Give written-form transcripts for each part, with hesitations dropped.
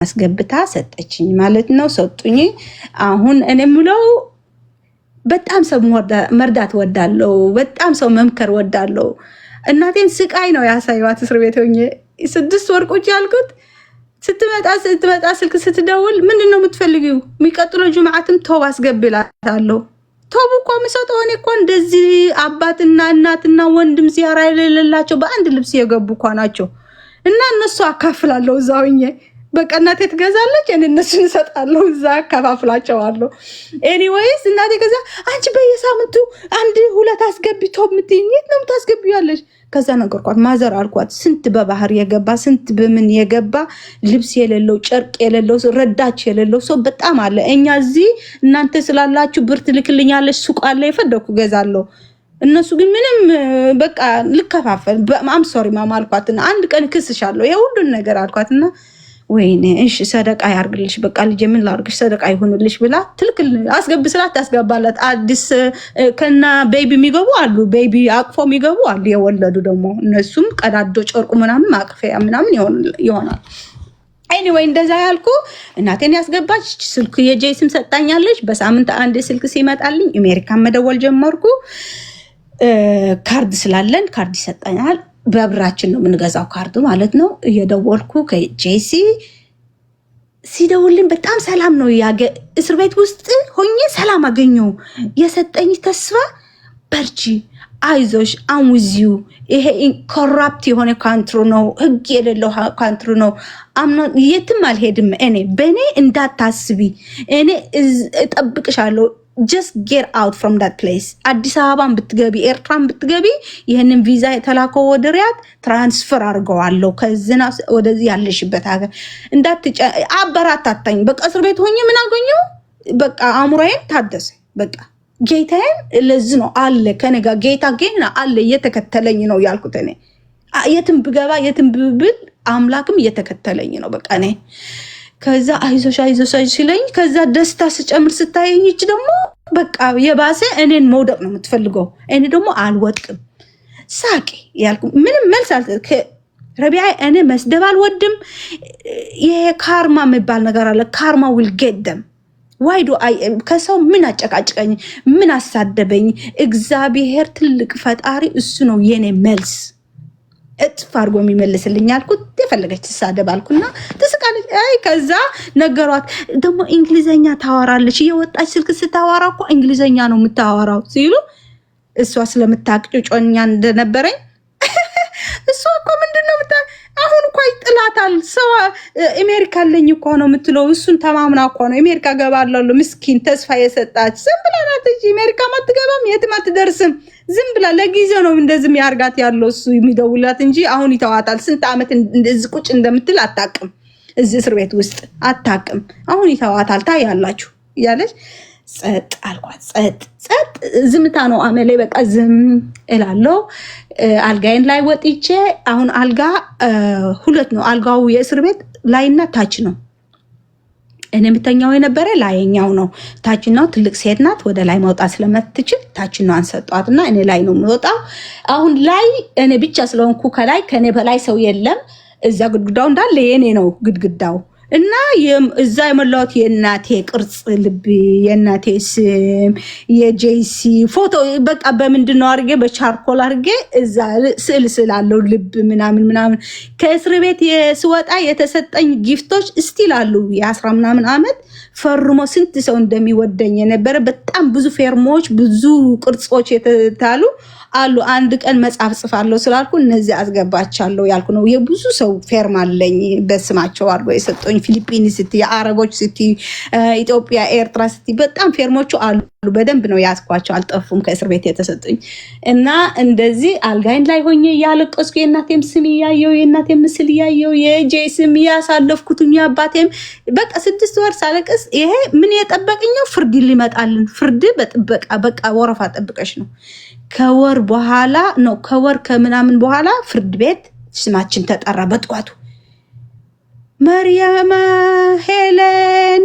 አስገብታ ሰጠችኝ ማለት ነው። ሰጡኝ። አሁን እኔ ምለው በጣም ሰው መርዳት ወዳለው፣ በጣም ሰው መምከር ወዳለው። እናቴን ስቃይ ነው ያሳየዋት እስር ቤት ሆኜ 6 ወር ቁጭ ያልኩት። ስትመጣ ስልክ ስትደውል ምንድነው የምትፈልጊው? የሚቀጥለው ጁምዓትም ተው አስገብላታለሁ። ተው እኮ ምሰጠው እኔ እኮ እንደዚህ አባትና እናትና ወንድም ዚያራ የሌላቸው በአንድ ልብስ የገቡ እኮ ናቸው እና እነሱ አካፍላለሁ እዛው ሆኜ በቃ እናቴ ትገዛለች እኔ እነሱን እሰጣለሁ እዛ አካፋፍላቸዋለሁ። ኤኒዌይስ እናቴ ከዛ አንቺ በየሳምንቱ 1-2 አስገብቶ ምትይኝ የት ነው የምታስገቢያለሽ? ከዛ ነገርኳት ማዘር አልኳት ስንት በባህር የገባ ስንት በምን የገባ ልብስ የሌለው ጨርቅ የሌለው ረዳች የሌለው ሰው በጣም አለ። እኛ እዚህ እናንተ ስላላችሁ ብር ትልክልኛለሽ ሱቅ አለ የፈደኩ ገዛለሁ። እነሱ ግን ምንም በቃ ልከፋፈል አም ሶሪ ማማ አልኳትና አንድ ቀን ክስሻለሁ ይሄ ሁሉን ነገር አልኳትና ወይኔ እሺ ሰደቃ ያርግልሽ በቃ ልጅ ምን ላርግሽ ሰደቃ ይሁንልሽ ብላ ትልክል አስገብ ስላት ታስገባላት። አዲስ ከና ቤቢ የሚገቡ አሉ ቤቢ አቅፎ የሚገቡ አሉ የወለዱ ደግሞ እነሱም ቀዳዶ ጨርቁ ምናምን ማቅፈያ ምናምን ይሆናል። ኤኒዌይ እንደዛ ያልኩ እናቴን ያስገባች ስልክ የጄስም ሰጣኛለች። በሳምንት አንድ ስልክ ሲመጣልኝ አሜሪካን መደወል ጀመርኩ። ካርድ ስላለን ካርድ ይሰጣኛል። በብራችን ነው የምንገዛው ካርዱ ማለት ነው። እየደወልኩ ከጄሲ ሲደውልኝ በጣም ሰላም ነው ያገ እስር ቤት ውስጥ ሆኜ ሰላም አገኘው። የሰጠኝ ተስፋ በርቺ አይዞሽ አንውዚው ይሄ ኮራፕት የሆነ ካንትሩ ነው ህግ የሌለው ካንትሩ ነው አምኖ የትም አልሄድም እኔ በኔ እንዳታስቢ እኔ እጠብቅሻለሁ just get out from that place አዲስ አበባን ብትገቢ ኤርትራን ብትገቢ ይሄንን ቪዛ የተላከው ወደ ሪያድ ትራንስፈር አድርገዋለሁ ከዝና ወደዚህ ያለሽበት ሀገር እንዳትጨ አበራታታኝ። በቃ እስር ቤት ሆኜ ምን አገኘው በቃ አእምሮዬን ታደሰ። በቃ ጌታዬን ለዚህ ነው አለ ከኔ ጋር ጌታ ግን አለ እየተከተለኝ ነው ያልኩት። እኔ የትም ብገባ የትም ብብል አምላክም እየተከተለኝ ነው በቃ እኔ ከዛ አይዞሽ ሲለኝ ከዛ ደስታ ስጨምር ስታየኝ እቺ ደግሞ በቃ የባሰ እኔን መውደቅ ነው የምትፈልገው። እኔ ደግሞ አልወጥቅም ሳቂ ያልኩ ምንም መልስ አልተከ ረቢያ እኔ መስደብ አልወድም። ይሄ ካርማ የሚባል ነገር አለ ካርማ will get them why do I ከሰው ምን አጨቃጭቀኝ ምን አሳደበኝ? እግዚአብሔር ትልቅ ፈጣሪ እሱ ነው የኔ መልስ እጥፍ አድርጎ የሚመልስልኝ አልኩት። የፈለገች ተሳደብ አልኩና ተስቃለች። አይ ከዛ ነገሯት ደግሞ እንግሊዘኛ ታወራለች የወጣች ስልክ ስታወራ እኮ እንግሊዘኛ ነው የምታወራው ሲሉ እሷ ስለምታቅጭ ጮኛ እንደነበረኝ እሷ እኮ ምንድነው አሁን እኮ ይጥላታል ሰው አሜሪካ ለኝ እኮ ነው የምትለው እሱን ተማምና እኮ ነው አሜሪካ ገባለሁ ምስኪን ተስፋ የሰጣች ዝም ብላ ናት እንጂ አሜሪካ ማትገባም የትም አትደርስም። ዝም ብላ ለጊዜው ነው እንደዚህ ያርጋት ያለው እሱ የሚደውላት እንጂ አሁን ይተዋታል። ስንት ዓመት እንደዚህ ቁጭ እንደምትል አታቅም እዚህ እስር ቤት ውስጥ አታቅም። አሁን ይተዋታል ታያላችሁ ያለች ጸጥ አልኳት። ጸጥ ዝምታ ነው አመሌ በቃ ዝም እላለሁ። አልጋዬን ላይ ወጥቼ አሁን አልጋ 2 ነው አልጋው የእስር ቤት ላይና ታች ነው። እኔ የምተኛው የነበረ ላይኛው ነው። ታችኛው ትልቅ ሴት ናት ወደ ላይ መውጣት ስለማትችል ታችኛው አንሰጧትና እኔ ላይ ነው የምወጣው። አሁን ላይ እኔ ብቻ ስለሆንኩ ከላይ ከኔ በላይ ሰው የለም። እዛ ግድግዳው እንዳለ የኔ ነው ግድግዳው እና እዛ የሞላሁት የእናቴ ቅርጽ ልብ የእናቴ ስም የጄሲ ፎቶ በቃ በምንድነው አርጌ በቻርኮል አርጌ እዛ ስዕል አለው ልብ ምናምን ከእስር ቤት ስወጣ የተሰጠኝ ጊፍቶች ስቲል አሉ። የ10 ምናምን ዓመት ፈርሞ ስንት ሰው እንደሚወደኝ የነበረ በጣም ብዙ ፌርሞች ብዙ ቅርጾች የተታሉ አሉ። አንድ ቀን መጽሐፍ ጽፋለሁ ስላልኩ እነዚህ አስገባቻለሁ ያልኩ ነው። የብዙ ሰው ፌርም አለኝ በስማቸው አድርጎ የሰጠኝ ፊሊፒንስ ሲቲ የአረቦች ሲቲ ኢትዮጵያ ኤርትራ ሲቲ በጣም ፌርሞቹ አሉ። በደንብ ነው ያስኳቸው አልጠፉም ከእስር ቤት የተሰጠኝ እና እንደዚህ አልጋይን ላይ ሆኜ ያለቀስኩ የእናቴም ስም ያየው የእናቴም ምስል ያየው የጄ ስም ያሳለፍኩትኝ አባቴም በቃ 6 ወር ሳለቀስ ይሄ ምን የጠበቀኛው ፍርድ ሊመጣልን ፍርድ በጥበቃ በቃ ወረፋ ጠብቀሽ ነው ከወር በኋላ ነው ከወር ከምናምን በኋላ ፍርድ ቤት ስማችን ተጠራ በጥዋቱ መርያም ሄለን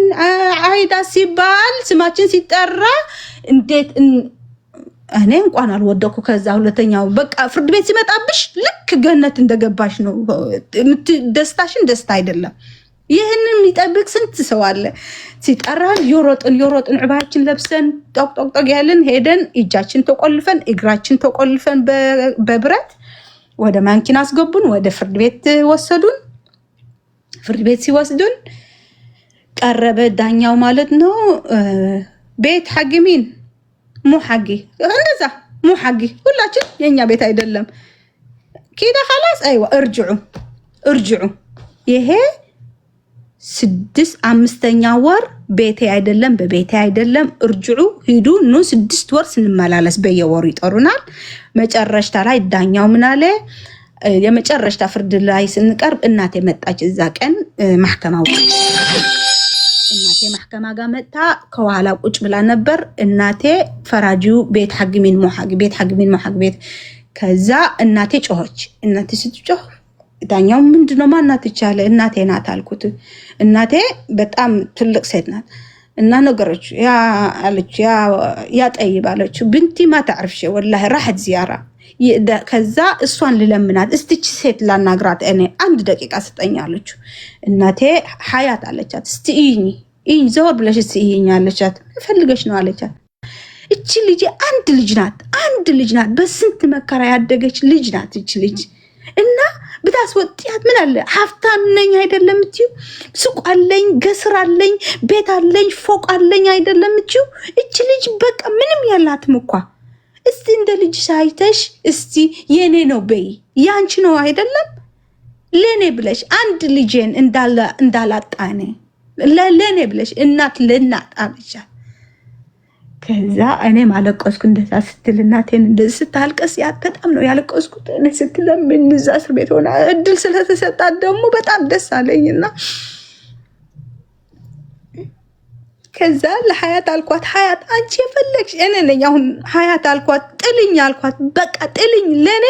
አይዳ ሲባል ስማችን ሲጠራ እንዴት እኔ እንኳን አልወደኩ። ከዛ ሁለተኛው በቃ ፍርድ ቤት ሲመጣብሽ ልክ ገነት እንደገባሽ ነው። ደስታሽን ደስታ አይደለም። ይሄንን የሚጠብቅ ስንት ሰው አለ። ሲጠራን የሮጥን ዕባችን ለብሰን ጦቅ ያለን ሄደን እጃችን ተቆልፈን እግራችን ተቆልፈን በብረት ወደ ማንኪና አስገቡን። ወደ ፍርድ ቤት ወሰዱን። ፍርድ ቤት ሲወስዱን ቀረበ ዳኛው ማለት ነው። ቤት ሐጊሚን ሙ ሐጊ እንደዛ ሙ ሐጊ ሁላችን የኛ ቤት አይደለም። ኪዳ خلاص አይዋ እርጅዑ ይሄ 6-5ኛ ወር ቤቴ አይደለም በቤቴ አይደለም እርጅዑ ሂዱ ኑ 6 ወር ስንመላለስ በየወሩ ይጠሩናል። መጨረሻ ላይ ዳኛው ምን አለ? የመጨረሻ ፍርድ ላይ ስንቀርብ እናቴ መጣች። እዛ ቀን ማህከማው እናቴ ማህከማ ጋር መጣ። ከኋላ ቁጭ ብላ ነበር። እናቴ ፈራጂው ቤት ሐጊሚን ሞሐግ ቤት ከዛ እናቴ ጮኸች። እናቴ ስትጮህ ዳኛው ምንድነው ማናት ይቻለ? እናቴ ናት አልኩት። እናቴ በጣም ትልቅ ሴት ናት እና ነገሮች ያ አለች ያ ጠይብ አለች ብንቲ ማ تعرفش والله راحت زياره ከዛ እሷን ልለምናት እስቲች ሴት ላናግራት እኔ 1 ደቂቃ ስጠኝ አለች። እናቴ ሐያት አለቻት። እስቲ እኝ ዘወር ብለሽ እስቲ እኝ አለቻት። ፈልገሽ ነው አለቻት። እቺ ልጅ አንድ ልጅ ናት በስንት መከራ ያደገች ልጅ ናት እቺ ልጅ እና ብታስወጥያት ምን አለ ሀብታም ነኝ አይደለም እቺ ሱቅ አለኝ ገስር አለኝ ቤት አለኝ ፎቅ አለኝ አይደለም እቺ ልጅ በቃ ምንም ያላትም እኮ እስቲ እንደ ልጅ ሳይተሽ እስቲ የኔ ነው በይ ያንቺ ነው አይደለም ለኔ ብለሽ አንድ ልጅን እንዳላጣኔ ለኔ ብለሽ እናት ለናት አለቻት። ከዛ እኔ ማለቀስኩ እንደዛ ስትል እናቴን እንደዚህ ስታልቀስ ያ በጣም ነው ያለቀስኩት። እኔ ስትለምን እዛ እስር ቤት ሆና እድል ስለተሰጣት ደግሞ በጣም ደስ አለኝና ከዛ ለሐያት አልኳት ሐያት አንቺ የፈለግሽ እኔ ነኝ አሁን ሐያት አልኳት ጥልኝ አልኳት በቃ ጥልኝ ለኔ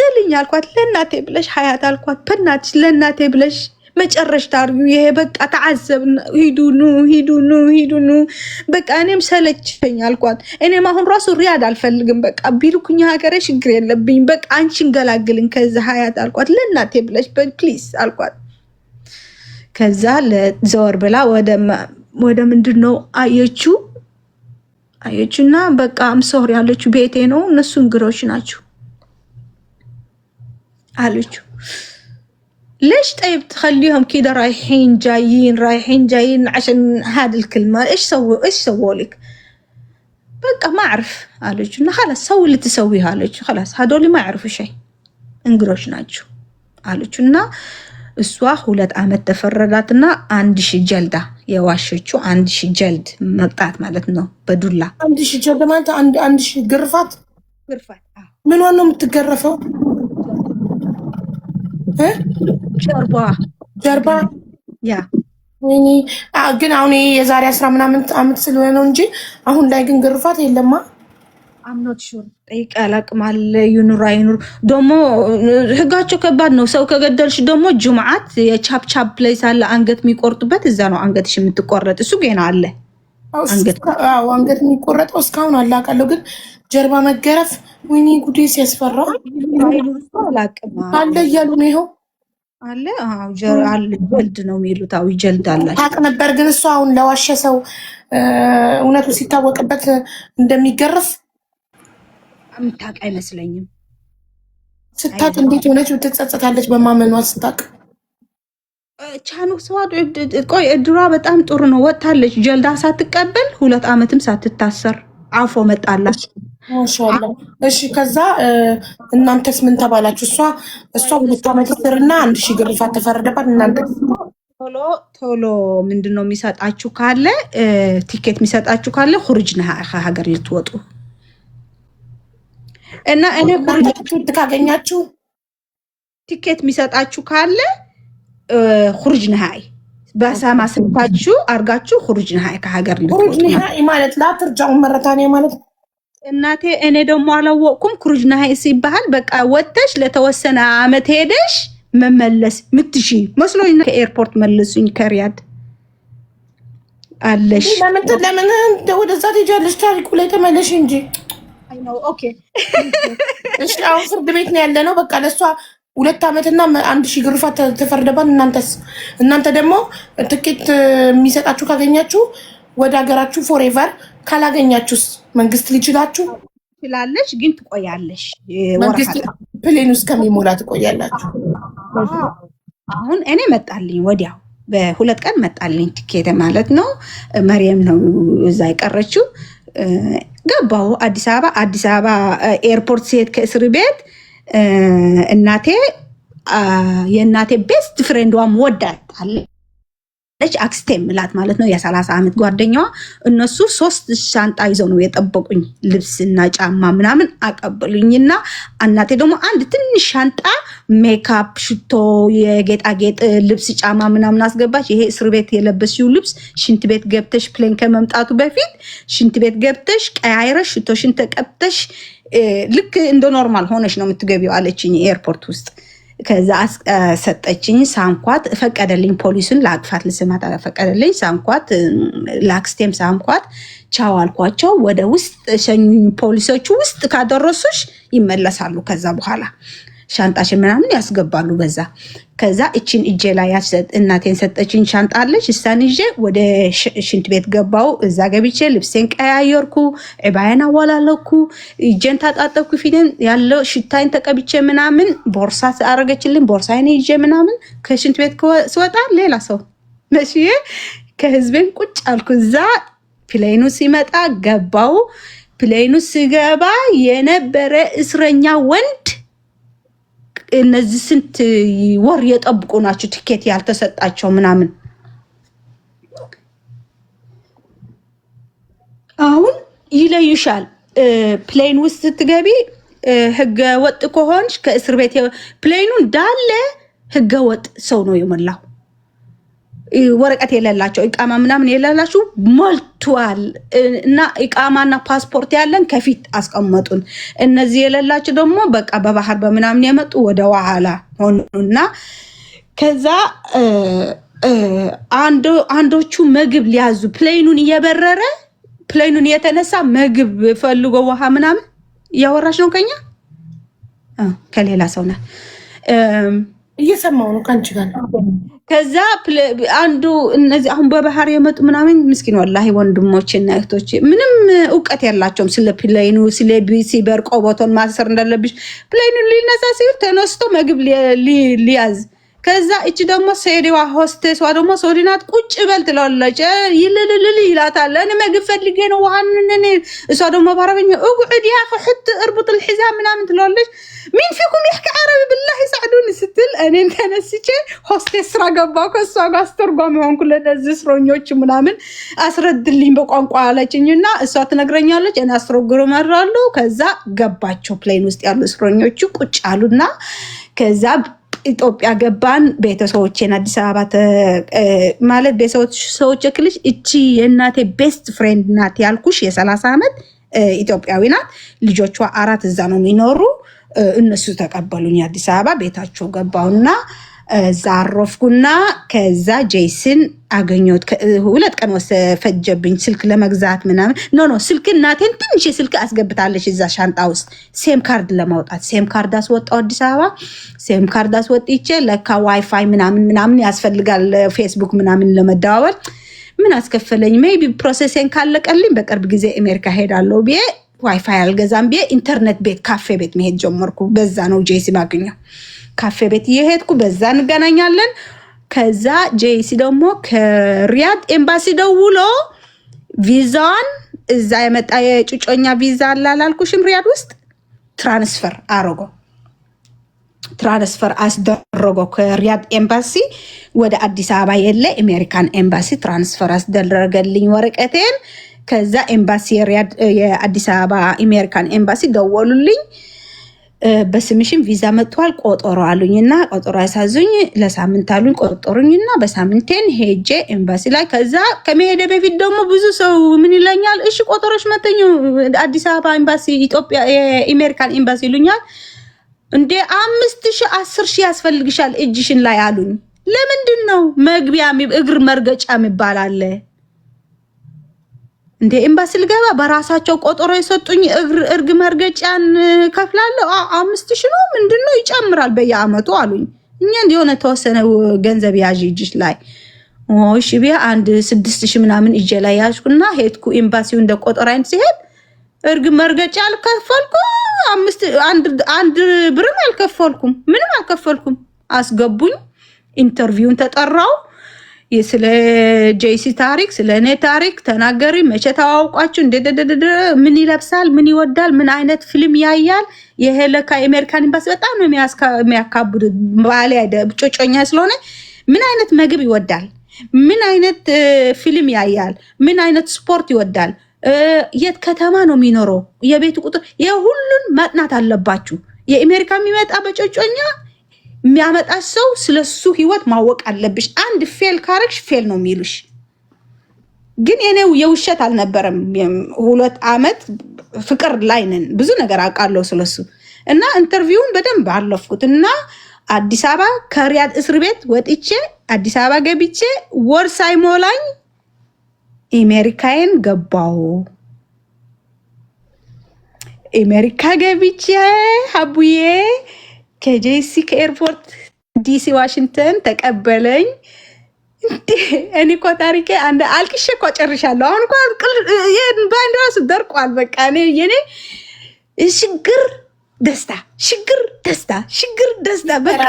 ጥልኝ አልኳት ለናቴ ብለሽ ሐያት አልኳት በእናትሽ ለናቴ ብለሽ መጨረሻ ታርጉ ይሄ በቃ ተዓዘብን ሂዱኑ በቃ እኔም ሰለቸኝ አልኳት። እኔም አሁን ራሱ ሪያድ አልፈልግም በቃ ቢልኩኝ ሀገሬ ችግር የለብኝ በቃ አንቺን ገላግልን ከዛ ሐያት አልኳት ለናቴ ብለሽ ፕሊዝ አልኳት። ከዛ ለዘወር ብላ ወደ ምንድነው አየችና በቃ አምሶር ያለችው ቤቴ ነው እነሱ እንግሮች ናቸው አለችው። ليش طيب تخليهم كده رايحين جايين عشان هذا الكلمة ايش سووا لك بقى ما اعرف قالوا خلاص سوي اللي تسويها قالوا خلاص هذول ما يعرفوا شيء انقروش ناجو قالوا اسوا 2 ዓመት ተፈረዳትና 1000 ጀልዳ የዋሸችው 1000 ጀልድ መቅጣት ማለት ነው በዱላ 1000 ጀልድ ማለት 1000 ግርፋት ምን ሆነ የምትገረፈው ጀርባ ያ ወይኔ ግን አሁን የዛሬ 10 ምናምን ዓመት ስለሆነ ነው እንጂ አሁን ላይ ግን ግርፋት የለማ። I'm not sure ጠይቅ አላቅማል ይኑር ደሞ ህጋቸው ከባድ ነው። ሰው ከገደልሽ ደሞ ጁምዓት የቻፕ ፕሌስ አለ አንገት የሚቆርጡበት እዛ ነው አንገትሽ የምትቆረጥ እሱ ገና አለ አንገት የሚቆረጠው እስካሁን አላቃለሁ። ግን ጀርባ መገረፍ ወይኔ ጉዴ ሲያስፈራ አለ እያሉ ነው ይኸው አለ ጀልድ ነው የሚሉት ጀልድ አላቸው ታውቅ ነበር። ግን እሱ አሁን ለዋሸ ሰው እውነቱ ሲታወቅበት እንደሚገረፍ አምታውቅ አይመስለኝም። ስታውቅ እንዴት ሆነች ትጸጸታለች በማመኗ ስታውቅ። ቻኑ ሰዋድ ቆይ እድሯ በጣም ጥሩ ነው ወጣለች ጀልዳ ሳትቀበል 2 ዓመትም ሳትታሰር አፎ መጣላች ማሻአላ። እሺ ከዛ እናንተስ ምን ተባላችሁ? እሷ 2 ዓመት እስርና 1000 ግርፋት ተፈረደባት። እናንተ ቶሎ ምንድነው የሚሰጣችሁ ካለ ቲኬት የሚሰጣችሁ ካለ خروج ከሀገር ልትወጡ እና እኔ ቲኬት ካገኛችሁ ቲኬት የሚሰጣችሁ ካለ خروج ነሃይ በሳማ ስልታችሁ አርጋችሁ خروج ነሃይ ከሀገር ልትወጡ ማለት ላትርጃው መረታኔ ማለት እናቴ እኔ ደግሞ አላወቅኩም። خروج ነሃይ ሲባል በቃ ወጥተሽ ለተወሰነ አመት ሄደሽ መመለስ ምትሺ መስሎኝ ከኤርፖርት መልሱኝ ከሪያድ አለሽ ለምን ወደዛ ትሄጃለሽ? ታሪኩ ላይ ተመለሽ እንጂ አይ ነው ኦኬ። እሺ አሁን ፍርድ ቤት ነው ያለነው። በቃ ለሷ 2 ዓመትና 1000 ግርፋት ተፈረደባት። እናንተ ደግሞ ትኬት የሚሰጣችሁ ካገኛችሁ ወደ ሀገራችሁ ፎሬቨር፣ ካላገኛችሁስ መንግስት ሊችላችሁ ትላለች፣ ግን ትቆያለሽ። መንግስት ፕሌን ውስጥ ከሚሞላ ትቆያላችሁ። አሁን እኔ መጣልኝ ወዲያው በ2 ቀን መጣልኝ ቲኬት ማለት ነው። መርየም ነው እዛ የቀረችው። ገባሁ አዲስ አበባ ኤርፖርት ሲሄድ ከእስር ቤት የእናቴ ቤስት ፍሬንዷም ወዳታለች አክስቴ ምላት ማለት ነው። የ30 ዓመት ጓደኛዋ። እነሱ 3 ሻንጣ ይዘው ነው የጠበቁኝ፣ ልብስና ጫማ ምናምን አቀበሉኝና እናቴ ደግሞ አንድ ትንሽ ሻንጣ ሜካፕ፣ ሽቶ፣ የጌጣጌጥ ልብስ፣ ጫማ ምናምን አስገባች። ይሄ እስር ቤት የለበስሽው ልብስ ሽንት ቤት ገብተሽ ፕሌን ከመምጣቱ በፊት ሽንት ቤት ገብተሽ ቀያይረሽ ሽቶሽን ተቀብተሽ ልክ እንደ ኖርማል ሆነሽ ነው የምትገቢው አለችኝ ኤርፖርት ውስጥ። ከዛ ሰጠችኝ፣ ሳምኳት፣ ፈቀደልኝ። ፖሊሱን ለአቅፋት ልስማት ፈቀደልኝ። ሳምኳት፣ ለአክስቴም ሳምኳት፣ ቻው አልኳቸው። ወደ ውስጥ ሸኙኝ። ፖሊሶቹ ውስጥ ካደረሱሽ ይመለሳሉ። ከዛ በኋላ ሻንጣሽን ምናምን ያስገባሉ በዛ። ከዛ እችን እጄ ላይ እናቴን ሰጠችኝ ሻንጣ አለች። እሳን ይዤ ወደ ሽንት ቤት ገባው። እዛ ገብቼ ልብሴን ቀያየርኩ፣ ዕባዬን አዋላለኩ፣ እጄን ታጣጠብኩ፣ ፊቴን ያለው ሽታይን ተቀብቼ ምናምን ቦርሳ አረገችልን። ቦርሳዬን ይዤ ምናምን ከሽንት ቤት ስወጣ ሌላ ሰው መስዬ ከህዝቤን ቁጭ አልኩ። እዛ ፕሌኑ ሲመጣ ገባው። ፕሌኑ ሲገባ የነበረ እስረኛ ወንድ እነዚህ ስንት ወር የጠብቁ ናቸው ቲኬት ያልተሰጣቸው ምናምን። አሁን ይለዩሻል። ፕሌን ውስጥ ስትገቢ ህገ ወጥ ከሆንሽ ከእስር ቤት ፕሌኑ እንዳለ ህገ ወጥ ሰው ነው የሞላው። ወረቀት የሌላቸው ኢቃማ ምናምን የሌላችሁ ሞልቷል። እና ኢቃማና ፓስፖርት ያለን ከፊት አስቀመጡን። እነዚህ የሌላችሁ ደግሞ በቃ በባህር በምናምን የመጡ ወደ ኋላ ሆኑና ከዛ አንዶቹ ምግብ ሊያዙ ፕሌኑን እየበረረ ፕሌኑን የተነሳ ምግብ ፈልጎ ውሃ ምናምን እያወራሽ ነው ከኛ ከሌላ ሰው ነው እየሰማው ነው ካንቺ ጋር። ከዛ አንዱ እነዚህ አሁን በባህር የመጡ ምናምን ምስኪን ወላሂ ወንድሞችና እህቶች ምንም እውቀት ያላቸውም ስለ ፕሌኑ ስለ ሲበር ቆቦቶን ማሰር እንዳለብሽ ፕሌኑ ሊነሳ ሲል ተነስቶ ምግብ ሊያዝ። ከዛ እቺ ደግሞ ሴዲዋ ሆስቴሷ ደግሞ ሶዲናት ቁጭ በል ትላለች፣ ይልልልል ይላታል። እኔ ምግብ ፈልጌ ነው ዋህንን። እሷ ደግሞ ባረበኛ እቁዕድ ያ ፍሕት እርቡጥ الحزام ምናምን ትላለች። ሚን ፊኩም ይሕኪ ዓረቢ ብላሂ ሳዕዱን ስትል እኔን ተነስቼ ሆስቴስ ስራ ገባሁ። ከሷ ጋር አስተርጓሚ ሆንኩ ለነዚህ እስረኞች ምናምን አስረድልኝ በቋንቋ አለችኝና እሷ ትነግረኛለች፣ እኔ አስተረጉማለሁ። ከዛ ገባቸው ፕሌን ውስጥ ያሉ እስረኞቹ ቁጭ አሉና ከዛ ኢትዮጵያ ገባን። ቤተሰቦቼን አዲስ አበባ ማለት ቤተሰቦቼ ክልሽ እቺ የእናቴ ቤስት ፍሬንድ ናት ያልኩሽ የ30 ዓመት ኢትዮጵያዊ ናት። ልጆቿ 4 እዛ ነው የሚኖሩ። እነሱ ተቀበሉኝ። አዲስ አበባ ቤታቸው ገባውና እዛ አረፍኩና ከዛ ጄይስን አገኘሁት። 2 ቀን ፈጀብኝ ስልክ ለመግዛት ምናምን። ኖ ስልክ እናቴን ትንሽ ስልክ አስገብታለች እዛ ሻንጣ ውስጥ ሴም ካርድ ለማውጣት። ሴም ካርድ አስወጣው አዲስ አበባ። ሴም ካርድ አስወጥቼ ለካ ዋይፋይ ምናምን ያስፈልጋል ፌስቡክ ምናምን ለመደዋወል። ምን አስከፈለኝ? ሜይቢ ፕሮሰሴን ካለቀልኝ በቅርብ ጊዜ አሜሪካ ሄዳለሁ ብዬ ዋይፋይ አልገዛም ብዬ ኢንተርኔት ቤት ካፌ ቤት መሄድ ጀመርኩ። በዛ ነው ጄሲ ማግኘው ካፌ ቤት እየሄድኩ በዛ እንገናኛለን። ከዛ ጄሲ ደግሞ ከሪያድ ኤምባሲ ደውሎ ቪዛን እዛ የመጣ የጩጮኛ ቪዛ አላልኩሽም? ሪያድ ውስጥ ትራንስፈር አስደረጎ ከሪያድ ኤምባሲ ወደ አዲስ አበባ የለ አሜሪካን ኤምባሲ ትራንስፈር አስደረገልኝ ወረቀቴን። ከዛ ኤምባሲ የአዲስ አበባ አሜሪካን ኤምባሲ ደወሉልኝ። በስምሽም ቪዛ መጥቷል ቆጠሮ አሉኝና ቆጠሮ ያሳዙኝ። ለሳምንት አሉኝ ቆጠሩኝና በሳምንቴን ሄጄ ኤምባሲ ላይ። ከዛ ከመሄደ በፊት ደግሞ ብዙ ሰው ምን ይለኛል፣ እሺ ቆጠሮሽ መተኝ አዲስ አበባ ኤምባሲ ኢትዮጵያ የአሜሪካን ኤምባሲ ይሉኛል። እንዴ 5000 10,000 ያስፈልግሻል እጅሽን ላይ አሉኝ። ለምንድን ነው መግቢያ እግር መርገጫ የሚባል አለ። እንደ ኤምባሲ ልገባ በራሳቸው ቆጠሮ የሰጡኝ እርግ መርገጫን ከፍላለሁ 5000 ነው ምንድነው ይጨምራል በየአመቱ አሉኝ። እኛ እንደሆነ ተወሰነ ገንዘብ ያዥ እጅሽ ላይ እሺ ቢያ አንድ 6000 ምናምን እጄ ላይ ያዝኩና ሄድኩ ኤምባሲው እንደ ቆጠራዬን ሲሄድ እርግ መርገጫ አልከፈልኩ አንድ ብርም አልከፈልኩም ምንም አልከፈልኩም። አስገቡኝ። ኢንተርቪውን ተጠራው። ስለ ጄሲ ታሪክ ስለ እኔ ታሪክ ተናገሪ። መቼ ተዋውቃችሁ ምን ይለብሳል ምን ይወዳል ምን አይነት ፊልም ያያል። ይሄ ለካ አሜሪካን ኤምባሲ በጣም ነው የሚያካብዱ ባለ ጮጮኛ ስለሆነ ምን አይነት ምግብ ይወዳል ምን አይነት ፊልም ያያል ምን አይነት ስፖርት ይወዳል የት ከተማ ነው የሚኖረው የቤቱ ቁጥር የሁሉን ማጥናት አለባችሁ። የአሜሪካ የሚመጣ በጮጮኛ የሚያመጣ ሰው ስለሱ ህይወት ማወቅ አለብሽ። አንድ ፌል ካረግሽ ፌል ነው የሚሉሽ። ግን የኔው የውሸት አልነበረም። 2 አመት ፍቅር ላይ ነን። ብዙ ነገር አውቃለሁ ስለሱ እና ኢንተርቪውን በደንብ አለፍኩት እና አዲስ አበባ ከሪያድ እስር ቤት ወጥቼ አዲስ አበባ ገብቼ ወር ሳይሞላኝ አሜሪካን ገባው። አሜሪካ ገብቼ አቡዬ ከጄሲ ከኤርፖርት ዲሲ ዋሽንግተን ተቀበለኝ። እኔ እኮ ታሪኬ አንድ አልቅሼ እኮ ጨርሻለሁ። አሁን እኮ ባንዲራሱ ደርቋል። በቃ እኔ የኔ ሽግር ደስታ ሽግር ደስታ ሽግር ደስታ በቃ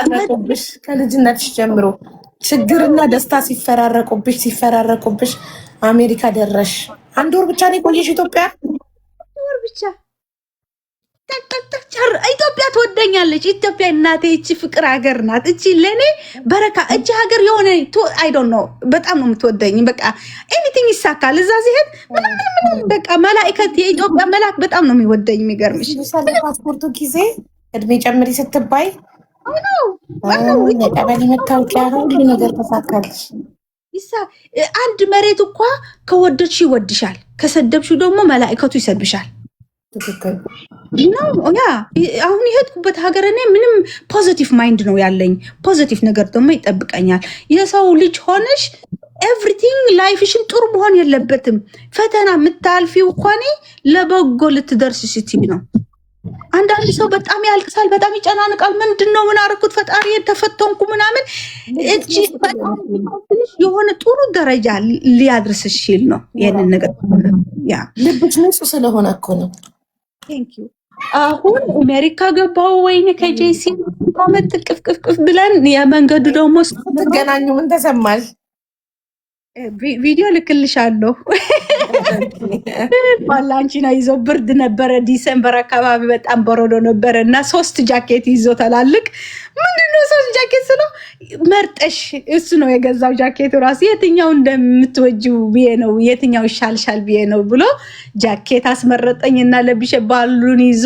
ከልጅነትሽ ጀምሮ ችግርና ደስታ ሲፈራረቁብሽ አሜሪካ ደረሽ። 1 ወር ብቻ ነው የቆየሽ ኢትዮጵያ? 1 ወር ብቻ ኢትዮጵያ ትወደኛለች። ኢትዮጵያ እናቴ እቺ ፍቅር ሀገር ናት። እቺ ለኔ በረካ እቺ ሀገር የሆነ አይ ዶንት ኖ በጣም ነው የምትወደኝ። በቃ ኤኒቲንግ ይሳካል እዛ ሲሄድ ምንም በቃ መላእክት የኢትዮጵያ መልአክ በጣም ነው የሚወደኝ። የሚገርምሽ ፓስፖርቱ ጊዜ እድሜ ጨምሪ ስትባይ ቀበሌ መታወቂያ ሁሉ ነገር ተሳካልሽ። አንድ መሬት እኳ ከወደድሽ ይወድሻል፣ ከሰደብሽው ደግሞ መላእክቱ ይሰድብሻል። አሁን የሄድኩበት ሀገር እኔ ምንም ፖዚቲቭ ማይንድ ነው ያለኝ። ፖዚቲቭ ነገር ደግሞ ይጠብቀኛል። የሰው ልጅ ሆነሽ ኤቭሪቲንግ ላይፍሽን ጥሩ መሆን የለበትም። ፈተና የምታልፊው እኮ እኔ ለበጎ ልትደርስ ስትይ ነው። አንዳንድ ሰው በጣም ያልቅሳል፣ በጣም ይጨናንቃል። ምንድነው ምን አደረኩት ፈጣሪ ተፈተንኩ ምናምን። እቺ የሆነ ጥሩ ደረጃ ሊያድርስሽ ይል ነው ይሄንን ነገር ያ ልብሽ ንጹህ ስለሆነ እኮ ነው። ቴንክ ዩ። አሁን አሜሪካ ገባው ወይኔ ከጄሲ አመት ቅፍቅፍ ብለን የመንገዱ ደግሞ ተገናኙ። ምን ተሰማሽ? ቪዲዮ ልክልሻለሁ። ባላንቺና ይዞ ብርድ ነበረ። ዲሴምበር አካባቢ በጣም በረዶ ነበረ እና 3 ጃኬት ይዞ ተላልቅ። ምንድነው 3 ጃኬት ስለው መርጠሽ እሱ ነው የገዛው ጃኬቱ ራሱ የትኛው እንደምትወጂው ብዬ ነው የትኛው ይሻልሻል ብዬ ነው ብሎ ጃኬት አስመረጠኝና ለብሼ ባሉን ይዞ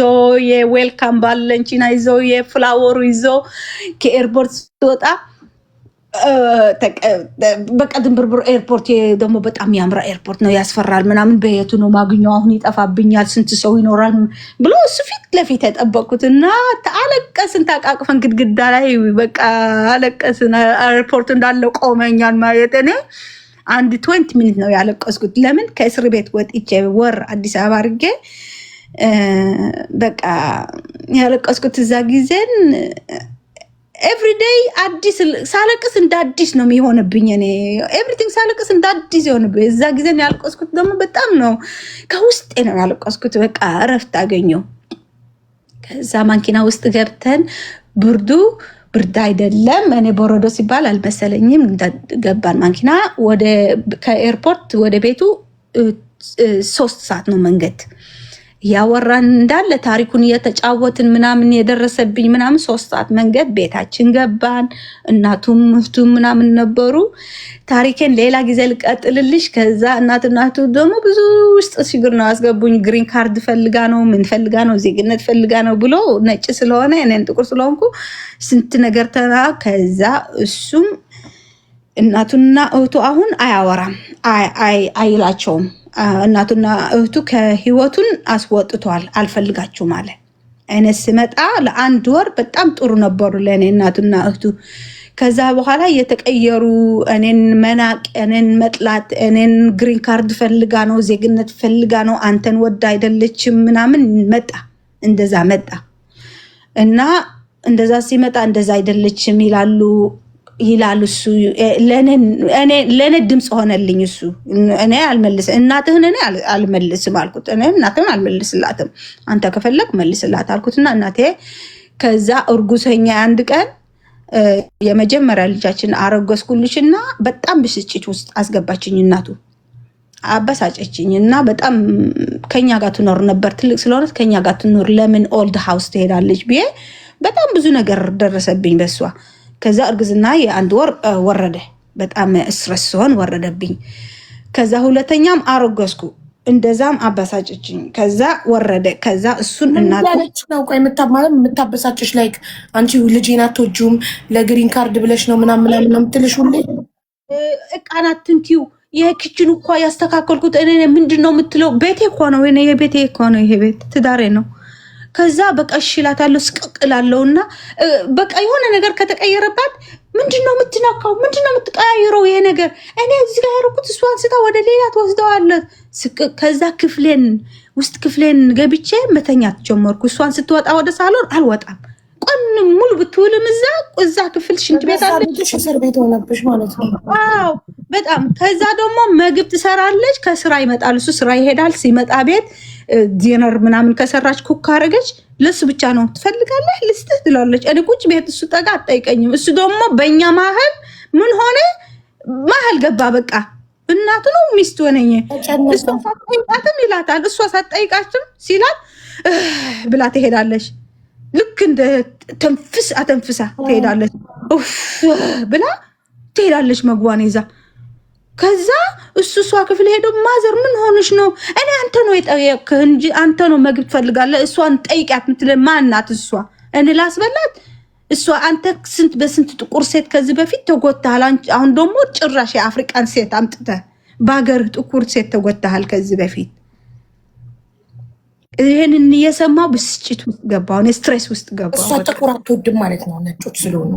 የዌልካም ባላንቺና ይዞ የፍላወሩ ይዞ ከኤርፖርት ወጣ። በቃ ድንብርብር ኤርፖርት ደግሞ በጣም ያምራ ኤርፖርት ነው፣ ያስፈራል ምናምን። በየቱ ነው ማግኘው አሁን ይጠፋብኛል፣ ስንት ሰው ይኖራል ብሎ እሱ ፊት ለፊት የጠበቁት እና አለቀስን፣ ታቃቅፈን ግድግዳ ላይ በቃ አለቀስን። ኤርፖርት እንዳለ ቆመኛል ማለት እኔ አንድ 20 ሚኒት ነው ያለቀስኩት። ለምን ከእስር ቤት ወጥቼ ወር አዲስ አበባ አድርጌ በቃ ያለቀስኩት እዛ ጊዜን ኤቭሪዴይ አዲስ ሳለቅስ እንደ አዲስ ነው የሚሆንብኝ። እኔ ኤቭሪቲንግ ሳለቅስ እንደ አዲስ ይሆንብኝ። እዛ ጊዜ ያለቀስኩት ደግሞ በጣም ነው ከውስጤ ነው ያለቀስኩት። በቃ እረፍት አገኘው። ከዛ ማኪና ውስጥ ገብተን ብርድ አይደለም እኔ በረዶ ሲባል አልመሰለኝም። ገባን ማኪና ከኤርፖርት ወደ ቤቱ 3 ሰዓት ነው መንገድ። ያወራን እንዳለ ታሪኩን እየተጫወትን ምናምን የደረሰብኝ ምናምን 3 ሰዓት መንገድ ቤታችን ገባን። እናቱም እህቱም ምናምን ነበሩ። ታሪኬን ሌላ ጊዜ ልቀጥልልሽ። ከዛ እናቱ ደግሞ ብዙ ውስጥ ችግር ነው አስገቡኝ። ግሪን ካርድ ፈልጋ ነው ምን ፈልጋ ነው ዜግነት ፈልጋ ነው ብሎ ነጭ ስለሆነ እኔን ጥቁር ስለሆንኩ ስንት ነገር ከዛ እሱም እናቱና እህቱ አሁን አያወራም አይላቸውም። እናቱና እህቱ ከህይወቱን አስወጥቷል፣ አልፈልጋችሁ ማለት። እኔ ስመጣ ለ1 ወር በጣም ጥሩ ነበሩ ለኔ እናቱና እህቱ። ከዛ በኋላ እየተቀየሩ እኔን መናቅ፣ እኔን መጥላት፣ እኔን ግሪን ካርድ ፈልጋ ነው ዜግነት ፈልጋ ነው አንተን ወዳ አይደለችም ምናምን መጣ። እንደዛ መጣ እና እንደዛ ሲመጣ እንደዛ አይደለችም ይላሉ። እሱ ለእኔ ድምፅ ሆነልኝ። እሱ እኔ አልመልስም፣ እናትህን እኔ አልመልስም አልኩት። እኔ እናትህን አልመልስላትም፣ አንተ ከፈለግ መልስላት አልኩትና እናቴ ከዛ እርጉዘኛ አንድ ቀን የመጀመሪያ ልጃችን አረገዝኩልሽና በጣም ብስጭት ውስጥ አስገባችኝ። እናቱ አበሳጨችኝ እና በጣም ከኛ ጋር ትኖር ነበር። ትልቅ ስለሆነች ከኛ ጋር ትኖር፣ ለምን ኦልድ ሃውስ ትሄዳለች ብዬ በጣም ብዙ ነገር ደረሰብኝ በሷ። ከዛ እርግዝና የአንድ ወር ወረደ። በጣም ስትረስ ሲሆን ወረደብኝ። ከዛ ሁለተኛም አረገዝኩ፣ እንደዛም አበሳጨችኝ። ከዛ ወረደ። ከዛ እሱን እናለች ነው ቆይ የምታበሳጭሽ ላይክ አንቺ ልጄን አትወጂውም ለግሪን ካርድ ብለሽ ነው ምናምን ነው የምትልሽ ሁሌ እቃናት ትንቲው የኪችኑ እኮ ያስተካከልኩት እኔ ምንድን ነው የምትለው? ቤቴ እኮ ነው የቤቴ እኮ ነው ይሄ ቤት ትዳሬ ነው። ከዛ በቃ እሽላታለሁ ስቀቅላለሁና በቃ የሆነ ነገር ከተቀየረባት ምንድነው የምትነካው? ምንድነው የምትቀያየረው? ይሄ ነገር እኔ እዚህ ጋር ያደረኩት እሷ አንስታ ወደ ሌላ ትወስደዋለች። ከዛ ክፍሌን ገብቼ መተኛት ጀመርኩ። እሷን ስትወጣ ወደ ሳሎን አልወጣም። ቀን ሙሉ ብትውልም እዛ ክፍል ሽንት ቤት አለ። እስር ቤት ሆነብሽ ማለት ነው። አዎ በጣም። ከዛ ደግሞ ምግብ ትሰራለች። ከስራ ይመጣል፣ እሱ ስራ ይሄዳል። ሲመጣ ቤት ዲነር ምናምን ከሰራች ኩክ አረገች። ለሱ ብቻ ነው ትፈልጋለህ ልስጥህ ትላለች። እኔ ቁጭ ቤት እሱ ጠጋ አትጠይቀኝም። እሱ ደግሞ በእኛ ማህል ምን ሆነ ማህል ገባ። በቃ እናቱ ነው ሚስቱ ሆነኝ። እሷ ሳትጠይቃትም ይላታል። እሷ ሳትጠይቃትም ሲላት ብላ ትሄዳለች። ልክ እንደ ተንፍሳ ትሄዳለች። ብላ ትሄዳለች መግቧን ይዛ። ከዛ እሷ ክፍል ሄዶ ማዘር ምን ሆነሽ ነው? እኔ አንተ ነው የጠየቅህ እንጂ አንተ ነው ምግብ ትፈልጋለህ እሷን ጠይቂያት ምትለ ማናት እሷ? እኔ ላስበላት እሷ አንተ በስንት ጥቁር ሴት ከዚህ በፊት ተጎታሃል። አሁን ደግሞ ጭራሽ የአፍሪካን ሴት አምጥተህ በሀገር ጥቁር ሴት ተጎታሃል ከዚህ በፊት። ይሄንን እየሰማው ብስጭት ውስጥ ገባሁ፣ ስትሬስ ውስጥ ገባሁ። እሷ ጥቁር አትወድም ማለት ነው ነጮች ስለሆኑ።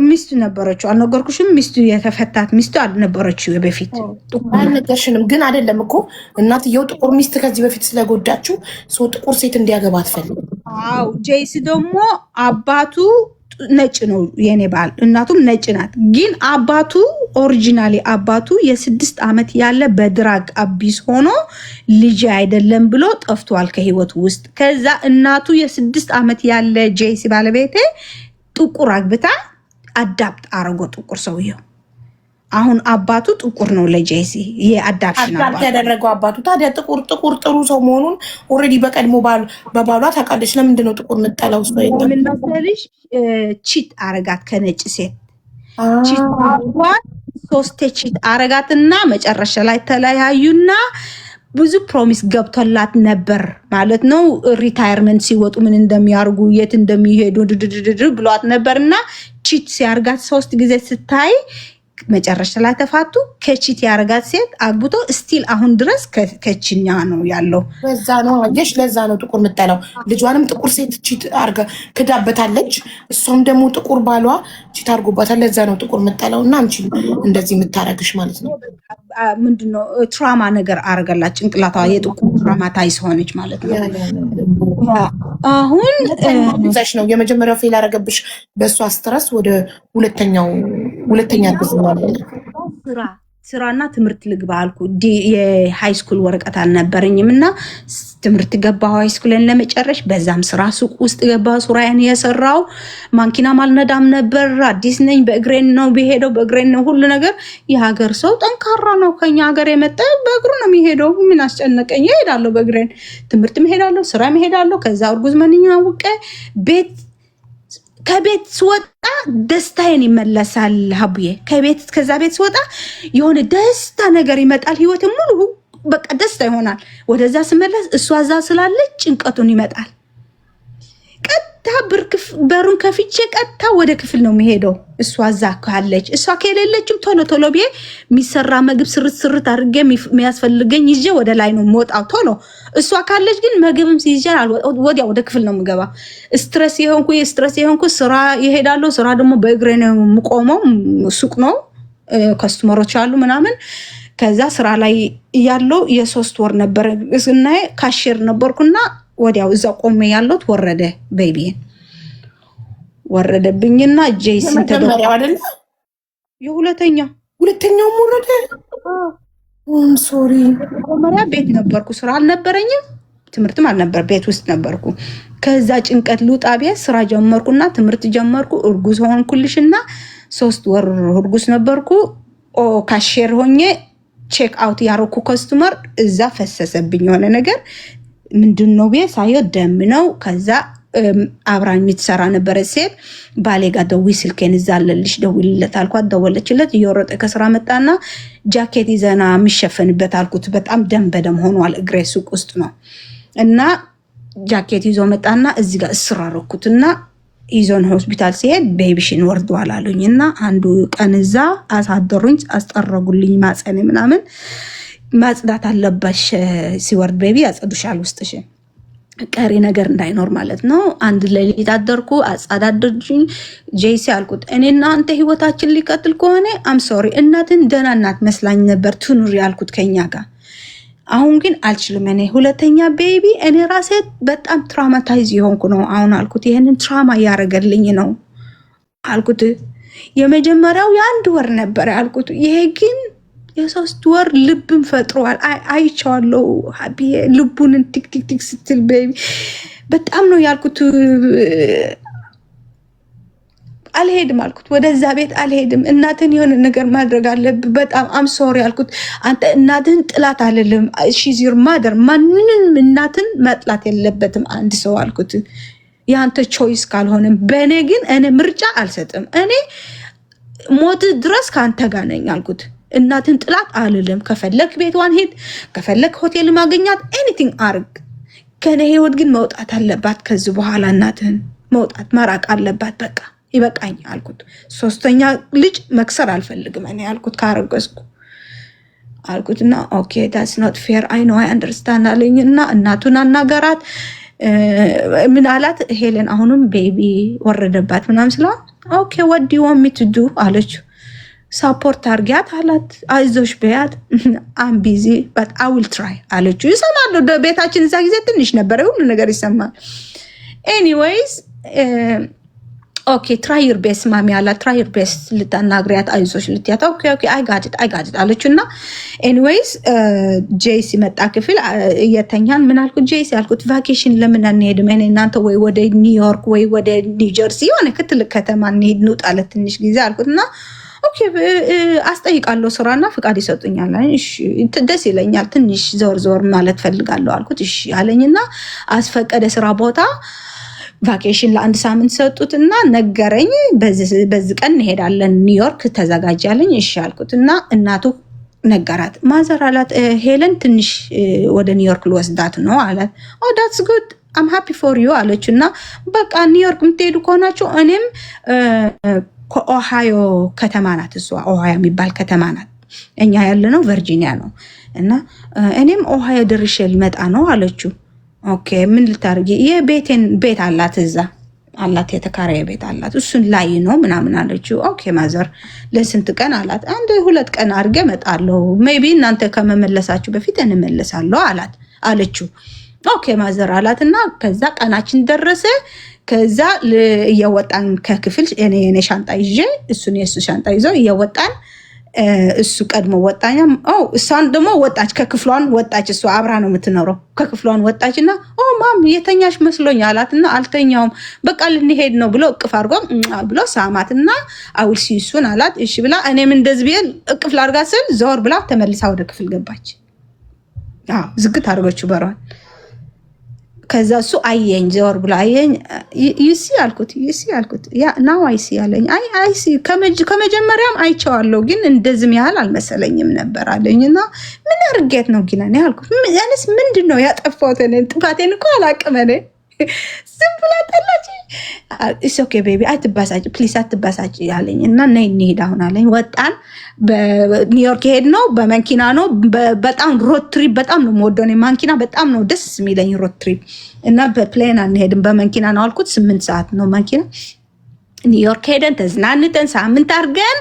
ሚስቱ ነበረችው አልነገርኩሽም? ሚስቱ የተፈታት ሚስቱ አልነበረችው በፊት አልነገርሽንም? ግን አይደለም እኮ እናትየው ጥቁር ሚስት ከዚህ በፊት ስለጎዳችው ሰው ጥቁር ሴት እንዲያገባ አትፈልግም። አዎ ጄሲ ደግሞ አባቱ ነጭ ነው የኔ ባል፣ እናቱም ነጭ ናት። ግን አባቱ ኦሪጂናሊ አባቱ የ6 ዓመት ያለ በድራግ አቢስ ሆኖ ልጅ አይደለም ብሎ ጠፍቷል ከህይወቱ ውስጥ። ከዛ እናቱ የ6 ዓመት ያለ ጄሲ ባለቤቴ ጥቁር አግብታ አዳፕት አረጎ ጥቁር ሰውየው። አሁን አባቱ ጥቁር ነው ለጄሲ የአዳፕሽን አባቱ ያደረገው አባቱ። ታዲያ ጥቁር ጥሩ ሰው መሆኑን ኦልሬዲ በቀድሞ በባሏ ታውቃለች። ለምንድን ነው ጥቁር የምጠላው? ምን መሰለሽ ቺት አረጋት ከነጭ ሴት ቺት አረጋት። 3 ቺት አረጋትና መጨረሻ ላይ ተለያዩና ብዙ ፕሮሚስ ገብቶላት ነበር ማለት ነው። ሪታየርመንት ሲወጡ ምን እንደሚያርጉ የት እንደሚሄዱ ድድድድ ብሏት ነበርና ቺት ሲያርጋት 3 ጊዜ ስታይ መጨረሻ ላይ ተፋቱ። ከቺት ያረጋት ሴት አግብቶ ስቲል አሁን ድረስ ከችኛ ነው ያለው። ለዛ ነው አየሽ፣ ለዛ ነው ጥቁር የምጠላው። ልጇንም ጥቁር ሴት ቺት አርጋ ክዳበታለች፣ እሷም ደግሞ ጥቁር ባሏ ቺት አርጎባታል። ለዛ ነው ጥቁር የምጠላው። እና አንቺ እንደዚህ የምታረግሽ ማለት ነው ምንድነው ትራማ ነገር አረጋላት ጭንቅላቷ፣ የጥቁር ትራማታይዝ ሆነች ማለት ነው። አሁን ነው የመጀመሪያው ፌል አረገብሽ በእሷ ስትረስ ወደ ሁለተኛ ግዝና ስራና ትምህርት ልግባ አልኩ። የሃይ ስኩል ወረቀት አልነበረኝም እና ትምህርት ገባሁ ሃይስኩልን ለመጨረሽ። በዛም ስራ ሱቅ ውስጥ ገባሁ። ሱራያን የሰራው ማንኪናም አልነዳም ነበር። አዲስ ነኝ። በእግሬን ነው ብሄደው፣ በእግሬን ነው ሁሉ ነገር። የሀገር ሰው ጠንካራ ነው። ከኛ ሀገር የመጣ በእግሩ ነው የሚሄደው። ምን አስጨነቀኝ? እሄዳለሁ በእግሬን። ትምህርት እሄዳለሁ፣ ስራ እሄዳለሁ። ከዛ እርጉዝ መንኛ አውቄ ከቤት ስወጣ ደስታዬን ይመለሳል። ሀቡዬ ከዛ ቤት ስወጣ የሆነ ደስታ ነገር ይመጣል። ህይወት ሙሉ በቃ ደስታ ይሆናል። ወደዛ ስመለስ እሷ እዛ ስላለች ጭንቀቱን ይመጣል። ቀጥ ቀጥታ በሩን ከፍቼ ቀጥታ ወደ ክፍል ነው የሚሄደው። እሷ እዛ ካለች እሷ ከሌለችም ቶሎ ቶሎ ብዬ የሚሰራ ምግብ ስርት አድርጌ የሚያስፈልገኝ ይዤ ወደ ላይ ነው የምወጣው ቶሎ። እሷ ካለች ግን ምግብም ሲይዤ ወዲያ ወደ ክፍል ነው የምገባ። ስትረስ የሆንኩ ስራ ይሄዳለሁ። ስራ ደግሞ በእግሬ ነው የምቆመው። ሱቅ ነው ከስተመሮች አሉ ምናምን። ከዛ ስራ ላይ ያለው የ3 ወር ነበር እና ካሼር ነበርኩና ወዲያው እዛ ቆሜ ያለሁት ወረደ። ቤቢን ወረደብኝና ጄሲን ተመሪያው አይደል የሁለተኛው ወረደ። ሶሪ መጀመሪያ ቤት ነበርኩ፣ ስራ አልነበረኝም፣ ትምህርትም አልነበር፣ ቤት ውስጥ ነበርኩ። ከዛ ጭንቀት ልውጣ ቤት ስራ ጀመርኩና ትምህርት ጀመርኩ። እርጉዝ ሆንኩልሽና 3 ወር እርጉዝ ነበርኩ። ካሼር ሆኜ ቼክ አውት ያረኩ ከስተመር እዛ ፈሰሰብኝ የሆነ ነገር ምንድነው ብዬ ሳየው ደም ነው። ከዛ አብራኝ የምትሰራ ነበረ ሴት ባሌ ጋር ደውይ ስልኬን እዛ አለልሽ ደውይለት አልኳት። ደወለችለት። እየወረጠ ከስራ መጣና ጃኬት ይዘና የሚሸፈንበት አልኩት። በጣም ደም በደም ሆኗል። እግሬ ሱቅ ውስጥ ነው እና ጃኬት ይዞ መጣና እዚህ ጋር እስራ አረኩትና ይዞን ሆስፒታል ሲሄድ ቤቢሽን ወርዷል አሉኝ እና አንዱ ቀን እዛ አሳደሩኝ። አስጠረጉልኝ ማጸኔ ምናምን ማጽዳት አለባሽ ሲወርድ ቤቢ ያጸዱሻል ውስጥሽ ቀሪ ነገር እንዳይኖር ማለት ነው። አንድ ሌሊት አደርኩ። አጻዳደርኩኝ። ጄሲ አልኩት እኔና አንተ ህይወታችን ሊቀጥል ከሆነ አም ሶሪ እናትን ደህና እናት መስላኝ ነበር ትኑር ያልኩት ከኛ ጋር። አሁን ግን አልችልም። እኔ ሁለተኛ ቤቢ እኔ ራሴ በጣም ትራውማታይዝ የሆንኩ ነው አሁን አልኩት። ይሄንን ትራውማ ያረገልኝ ነው አልኩት። የመጀመሪያው የ1 ወር ነበር አልኩት። ይሄ ግን የ3 ወር ልብን ፈጥሯል። አይቻለሁ ሀቢ ልቡን ቲክ ቲክ ቲክ ስትል ቤቢ በጣም ነው ያልኩት። አልሄድም አልኩት። ወደዛ ቤት አልሄድም። እናትን የሆነ ነገር ማድረግ አለብህ። በጣም አም ሶሪ አልኩት። አንተ እናትን ጥላት አይደለም ሺዝ ዩር ማደር። ማንንም እናትን መጥላት የለበትም አንድ ሰው አልኩት። ያንተ ቾይስ ካልሆነም በእኔ ግን እኔ ምርጫ አልሰጥም። እኔ ሞት ድረስ ከአንተ ጋር ነኝ አልኩት። እናትን ጥላት አልልም። ከፈለክ ቤቷን ሄድ፣ ከፈለክ ሆቴል ማገኛት፣ ኤኒቲንግ አርግ። ከኔ ህይወት ግን መውጣት አለባት። ከዚህ በኋላ እናትን መውጣት መራቅ አለባት። በቃ ይበቃኝ አልኩት። 3ኛ ልጅ መክሰር አልፈልግም እኔ አልኩት ካረገዝኩ አልኩትና ኦኬ ዳትስ ኖት ፌር አይ ኖ አይ አንደርስታንድ አለኝና እናቱን አናገራት። ምን አላት ሄለን አሁንም ቤቢ ወረደባት ምናምን ስለ ኦኬ what do you want me to do አለችው። ሳፖርት አርጊያት አላት። አይዞሽ በያት አም ቢዚ በት አይ ዊል ትራይ አለችው። ይሰማል። ቤታችን እዛ ጊዜ ትንሽ ነበር፣ ሁሉ ነገር ይሰማል። ኤኒዌይስ ኦኬ ትራይ ዩር ቤስት ማሚ አላት። ትራይ ዩር ቤስት ልታናግሪያት አይዞሽ ልትያት ኦኬ አይ ጋት ኢት አለችውና ኤኒዌይስ ጄሲ መጣ ክፍል እየተኛን ምን አልኩት ጄሲ አልኩት ቫኬሽን ለምን አንሄድም እኔ እናንተ ወይ ወደ ኒውዮርክ ወይ ወደ ኒውጀርሲ የሆነ ትልቅ ከተማ እንሄድ እንውጣለት ትንሽ ጊዜ አልኩትና ኦኬ አስጠይቃለሁ ስራና ፍቃድ ይሰጡኛል። እሺ ደስ ይለኛል ትንሽ ዞር ማለት ፈልጋለሁ አልኩት። እሺ አለኝና አስፈቀደ ስራ ቦታ ቫኬሽን ለ1 ሳምንት ሰጡትና ነገረኝ። በዚህ ቀን እንሄዳለን ኒውዮርክ ተዘጋጃለኝ። እሺ አልኩትና እናቱ ነገራት። ማዘር አላት ሄለን ትንሽ ወደ ኒውዮርክ ልወስዳት ነው አላት። ኦ ዳትስ ጉድ አም ሃፒ ፎር ዩ አለችና በቃ ኒውዮርክ የምትሄዱ ከሆናችሁ እኔም ከኦሃዮ ከተማ ናት እሷ ኦሃዮ የሚባል ከተማ ናት። እኛ ያለነው ቨርጂኒያ ነው እና እኔም ኦሃዮ ድርሼ ልመጣ ነው አለችው። ኦኬ ምን ልታርጊ? ቤት አላት እዛ አላት የተካራየ ቤት አላት እሱን ላይ ነው ምናምን አለችው። ኦኬ ማዘር ለስንት ቀን አላት። 1-2 ቀን አድርጌ እመጣለሁ ሜቢ እናንተ ከመመለሳችሁ በፊት እንመለሳለሁ አለችው። ኦኬ ማዘር አላትና ከዛ ቀናችን ደረሰ። ከዛ እየወጣን ከክፍል እኔ ሻንጣ ይዤ እሱን የሱ ሻንጣ ይዞ እየወጣን እሱ ቀድሞ ወጣኛ። እሷን ደግሞ ወጣች ከክፍሏን ወጣች። እሷ አብራ ነው የምትኖረው። ከክፍሏን ወጣችና ማም የተኛሽ መስሎኝ አላትና አልተኛውም በቃ ልንሄድ ነው ብሎ እቅፍ አድርጎ ብሎ ሳማትና አውልሲ እሱን አላት። እሺ ብላ እኔም እንደዚህ ብዬ እቅፍ ላድርጋ ስል ዞር ብላ ተመልሳ ወደ ክፍል ገባች። ዝግት አድርጎችው በሯን። ከዛ እሱ አየኝ ዞር ብሎ አየኝ። ዩሲ አልኩት ያ ናው አይሲ አለኝ። አይሲ ከመጀመሪያም አይቼዋለሁ ግን እንደዚህም ያህል አልመሰለኝም ነበር አለኝና ምን አርጌት ነው ግን እኔ አልኩት። እኔስ ምንድነው ያጠፋሁት? ጥፋቴን እኮ አላቅም እኔ ዝም ብላ ጠላች። ኢስ ኦኬ ቤቢ አትባሳጭ ፕሊስ አትባሳጭ ያለኝ እና ነይ እንሂድ አሁን አለኝ። ወጣን። በኒውዮርክ ሄድ ነው በመኪና ነው። በጣም ሮድ ትሪፕ በጣም ነው የምወደው እኔ መኪና በጣም ነው ደስ የሚለኝ ሮድ ትሪፕ እና በፕሌን አንሄድም በመኪና ነው አልኩት። 8 ሰዓት ነው መኪና። ኒውዮርክ ሄደን ተዝናንተን ሳምንት አድርገን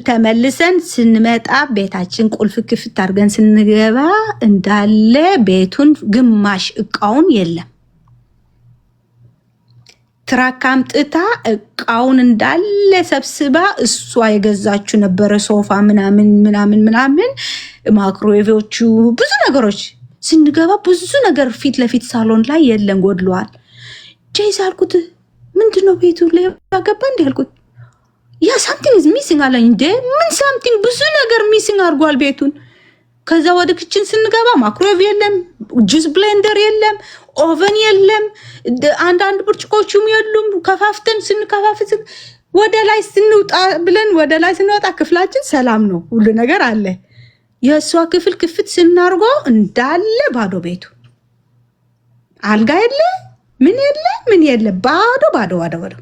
ተመልሰን ስንመጣ ቤታችን ቁልፍ ክፍት አድርገን ስንገባ እንዳለ ቤቱን ግማሽ እቃውን የለም። ትራክ አምጥታ እቃውን እንዳለ ሰብስባ እሷ የገዛችው ነበረ። ሶፋ ምናምን ምናምን ምናምን ማይክሮዌቮቹ ብዙ ነገሮች ስንገባ ብዙ ነገር ፊት ለፊት ሳሎን ላይ የለም ጎድለዋል። ጄይስ አልኩት ምንድነው ቤቱ ሌባ ገባ እንዴ አልኩት። ያ ሳምቲንግ ኢዝ ሚሲንግ አለኝ። እንዴ ምን ሳምቲንግ ብዙ ነገር ሚሲንግ አድርጓል ቤቱን። ከዛ ወደ ክችን ስንገባ ማይክሮዌቭ የለም፣ ጁስ ብሌንደር የለም፣ ኦቨን የለም፣ አንዳንድ ብርጭቆቹም የሉም። ከፋፍተን ስንከፋፍት ወደ ላይ ስንወጣ ብለን ወደ ላይ ስንወጣ ክፍላችን ሰላም ነው፣ ሁሉ ነገር አለ። የእሷ ክፍል ክፍት ስናርጎ እንዳለ ባዶ ቤቱ አልጋ የለ ምን የለ ባዶ ባዶ ባዶ ባዶ።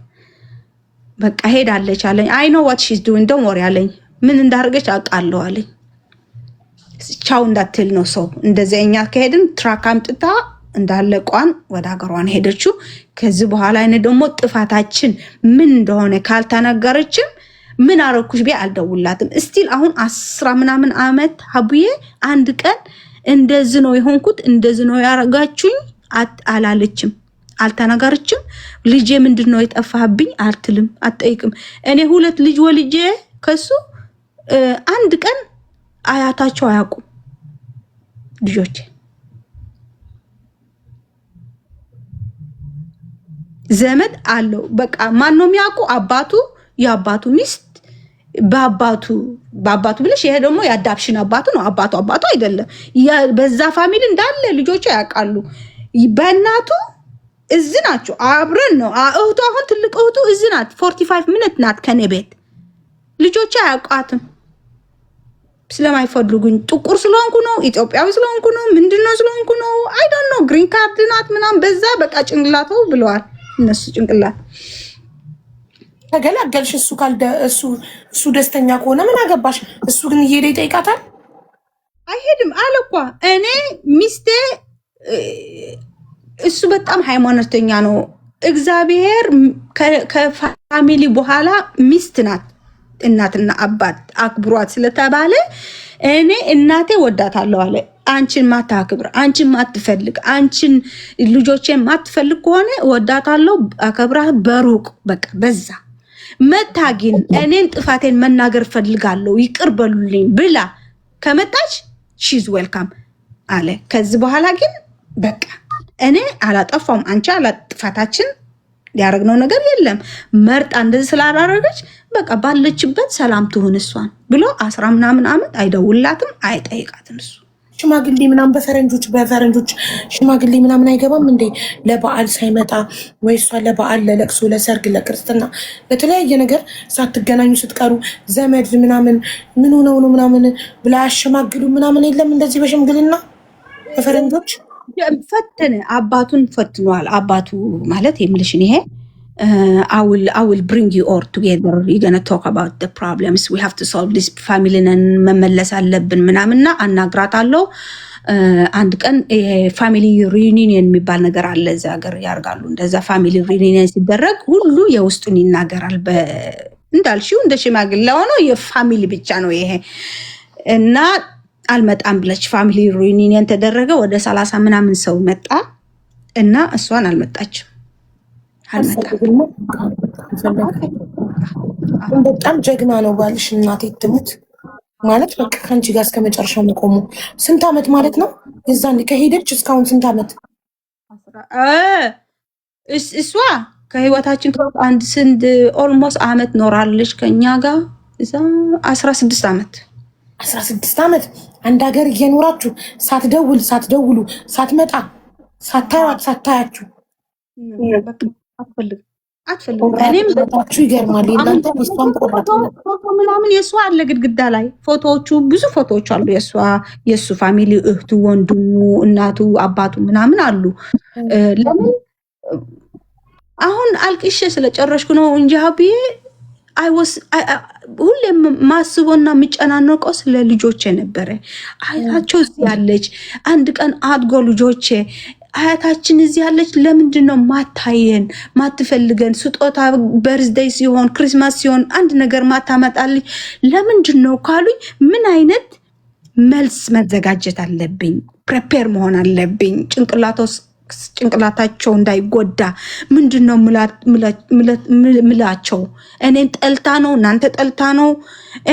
በቃ ሄዳለች አለኝ። አይ ኖ ዋት ሺዝ ዱዊንግ ዶንት ወሪ አለኝ። ምን እንዳደረገች አውቃለሁ አለኝ። ቻው እንዳትል ነው ሰው እንደዚህ። እኛ ከሄድን ትራክ አምጥታ እንዳለ ቋን ወደ ሀገሯን ሄደችው። ከዚህ በኋላ እኔ ደግሞ ጥፋታችን ምን እንደሆነ ካልተነገረችም ምን አረኩሽ ቤ አልደውላትም። እስቲል አሁን 10 ምናምን ዓመት ሀቡዬ አንድ ቀን እንደዚህ ነው የሆንኩት እንደዚህ ነው ያረጋችሁኝ አላለችም፣ አልተነገረችም። ልጄ ምንድነው የጠፋብኝ አትልም፣ አትጠይቅም። እኔ 2 ልጅ ወልጄ ከሱ አንድ ቀን አያታቸው አያውቁም ልጆቼ። ዘመድ አለው በቃ ማን ነው የሚያውቁ? አባቱ፣ የአባቱ ሚስት፣ በአባቱ ብለሽ ይሄ ደግሞ የአዳፕሽን አባቱ ነው። አባቱ አይደለም። በዛ ፋሚሊ እንዳለ ልጆቹ ያውቃሉ። በእናቱ እዚህ ናቸው። አብረን ነው እህቱ። አሁን ትልቅ እህቱ እዚህ ናት። 45 ሚኒት ናት ከኔ ቤት። ልጆቹ አያውቃትም ስለማይፈልጉኝ። ጥቁር ስለሆንኩ ነው፣ ኢትዮጵያዊ ስለሆንኩ ነው፣ ምንድነው ስለሆንኩ ነው አይ ዶንት ኖ። ግሪን ካርድ ናት ምናምን በዛ በቃ ጭንቅላቱ ብለዋል እነሱ ጭንቅላት። ተገላገልሽ። እሱ ደስተኛ ከሆነ ምን አገባሽ? እሱ ግን እየሄደ ይጠይቃታል። አይሄድም አለ እኮ እኔ ሚስቴ። እሱ በጣም ሃይማኖተኛ ነው። እግዚአብሔር ከፋሚሊ በኋላ ሚስት ናት። እናትና አባት አክብሯት ስለተባለ እኔ እናቴ ወዳታለሁ አለ። አንቺን ማታክብር፣ አንቺን ማትፈልግ፣ አንቺን ልጆቼን ማትፈልግ ከሆነ ወዳታለሁ፣ አከብራት በሩቅ በቃ በዛ መታጊን እኔን ጥፋቴን መናገር ፈልጋለሁ ይቅር በሉልኝ ብላ ከመጣች ሺዝ ዌልካም አለ። ከዚህ በኋላ ግን በቃ እኔ አላጠፋውም፣ አንቺ አላጥፋታችን ያደረግነው ነገር የለም። መርጣ እንደዚህ ስላላረገች በቃ ባለችበት ሰላም ትሁን እሷን ብሎ 10 ምናምን ዓመት አይደውላትም፣ አይጠይቃትም። እሱ ሽማግሌ ምናምን በፈረንጆች ሽማግሌ ምናምን አይገባም እንዴ? ለበዓል ሳይመጣ ወይ እሷ ለበዓል፣ ለለቅሶ፣ ለሰርግ፣ ለክርስትና፣ ለተለያየ ነገር ሳትገናኙ ስትቀሩ ዘመድ ምናምን ምን ሆነው ነው ምናምን ብላ ያሸማግሉ ምናምን የለም እንደዚህ በሽምግልና በፈረንጆች ፈተነ። አባቱን ፈትኗል። አባቱ ማለት የምልሽን ይሄ I will bring you all together. You're going to talk about the problems. We have to solve this family ነን መመለስ አለብን ምናምንና አናግራታለሁ። አንድ ቀን ፋሚሊ ሪዩኒየን የሚባል ነገር አለ እዛ ሀገር ያርጋሉ። እንደዛ ፋሚሊ ሪዩኒየን ሲደረግ ሁሉ የውስጡን ይናገራል። እንዳልሽው እንደ ሽማግሌ ሆኖ የፋሚሊ ብቻ ነው ይሄ እና አልመጣም ብለች ፋሚሊ ሪዩኒየን ተደረገ። ወደ 30 ምናምን ሰው መጣ እና እሷን አልመጣችም። በጣም ጀግና ነው ባልሽ። እናቴ ትሙት ማለት በቃ ከአንቺ ጋር እስከ መጨረሻው መቆሙ። ስንት ዓመት ማለት ነው? የዛን ከሄደች እስካሁን ስንት ዓመት? እሷ ከህይወታችን አንድ ስንት ኦልሞስት ዓመት ኖራለች ከኛ ጋር እዛ 16 ዓመት 16 ዓመት አንድ ሀገር እየኖራችሁ ሳትደውሉ ሳትመጣ ሳታያችሁ አትፈልግም አትፈልግም። እኔም በጣም ይገርማል። እናንተ እሷም ቆራጥ ፎቶ ምናምን የእሷ አለ ግድግዳ ላይ ፎቶዎቹ፣ ብዙ ፎቶዎች አሉ የእሱ ፋሚሊ፣ እህቱ፣ ወንድሙ፣ እናቱ፣ አባቱ ምናምን አሉ። ለምን አሁን አልቅሼ ስለጨረሽኩ ነው እንጂ ሀብዬ ሁሌም ማስቦና የሚጨናነቀው ስለ ልጆቼ ነበረ። አያታቸው እዚህ ያለች አንድ ቀን አድጎ ልጆቼ አያታችን እዚህ ያለች ለምንድን ነው ማታየን ማትፈልገን? ስጦታ በርዝደይ ሲሆን ክሪስማስ ሲሆን አንድ ነገር ማታመጣልኝ ለምንድን ነው ካሉኝ፣ ምን አይነት መልስ መዘጋጀት አለብኝ? ፕሬፔር መሆን አለብኝ። ጭንቅላታቸው እንዳይጎዳ ምንድን ነው ምላቸው? እኔን ጠልታ ነው እናንተ ጠልታ ነው?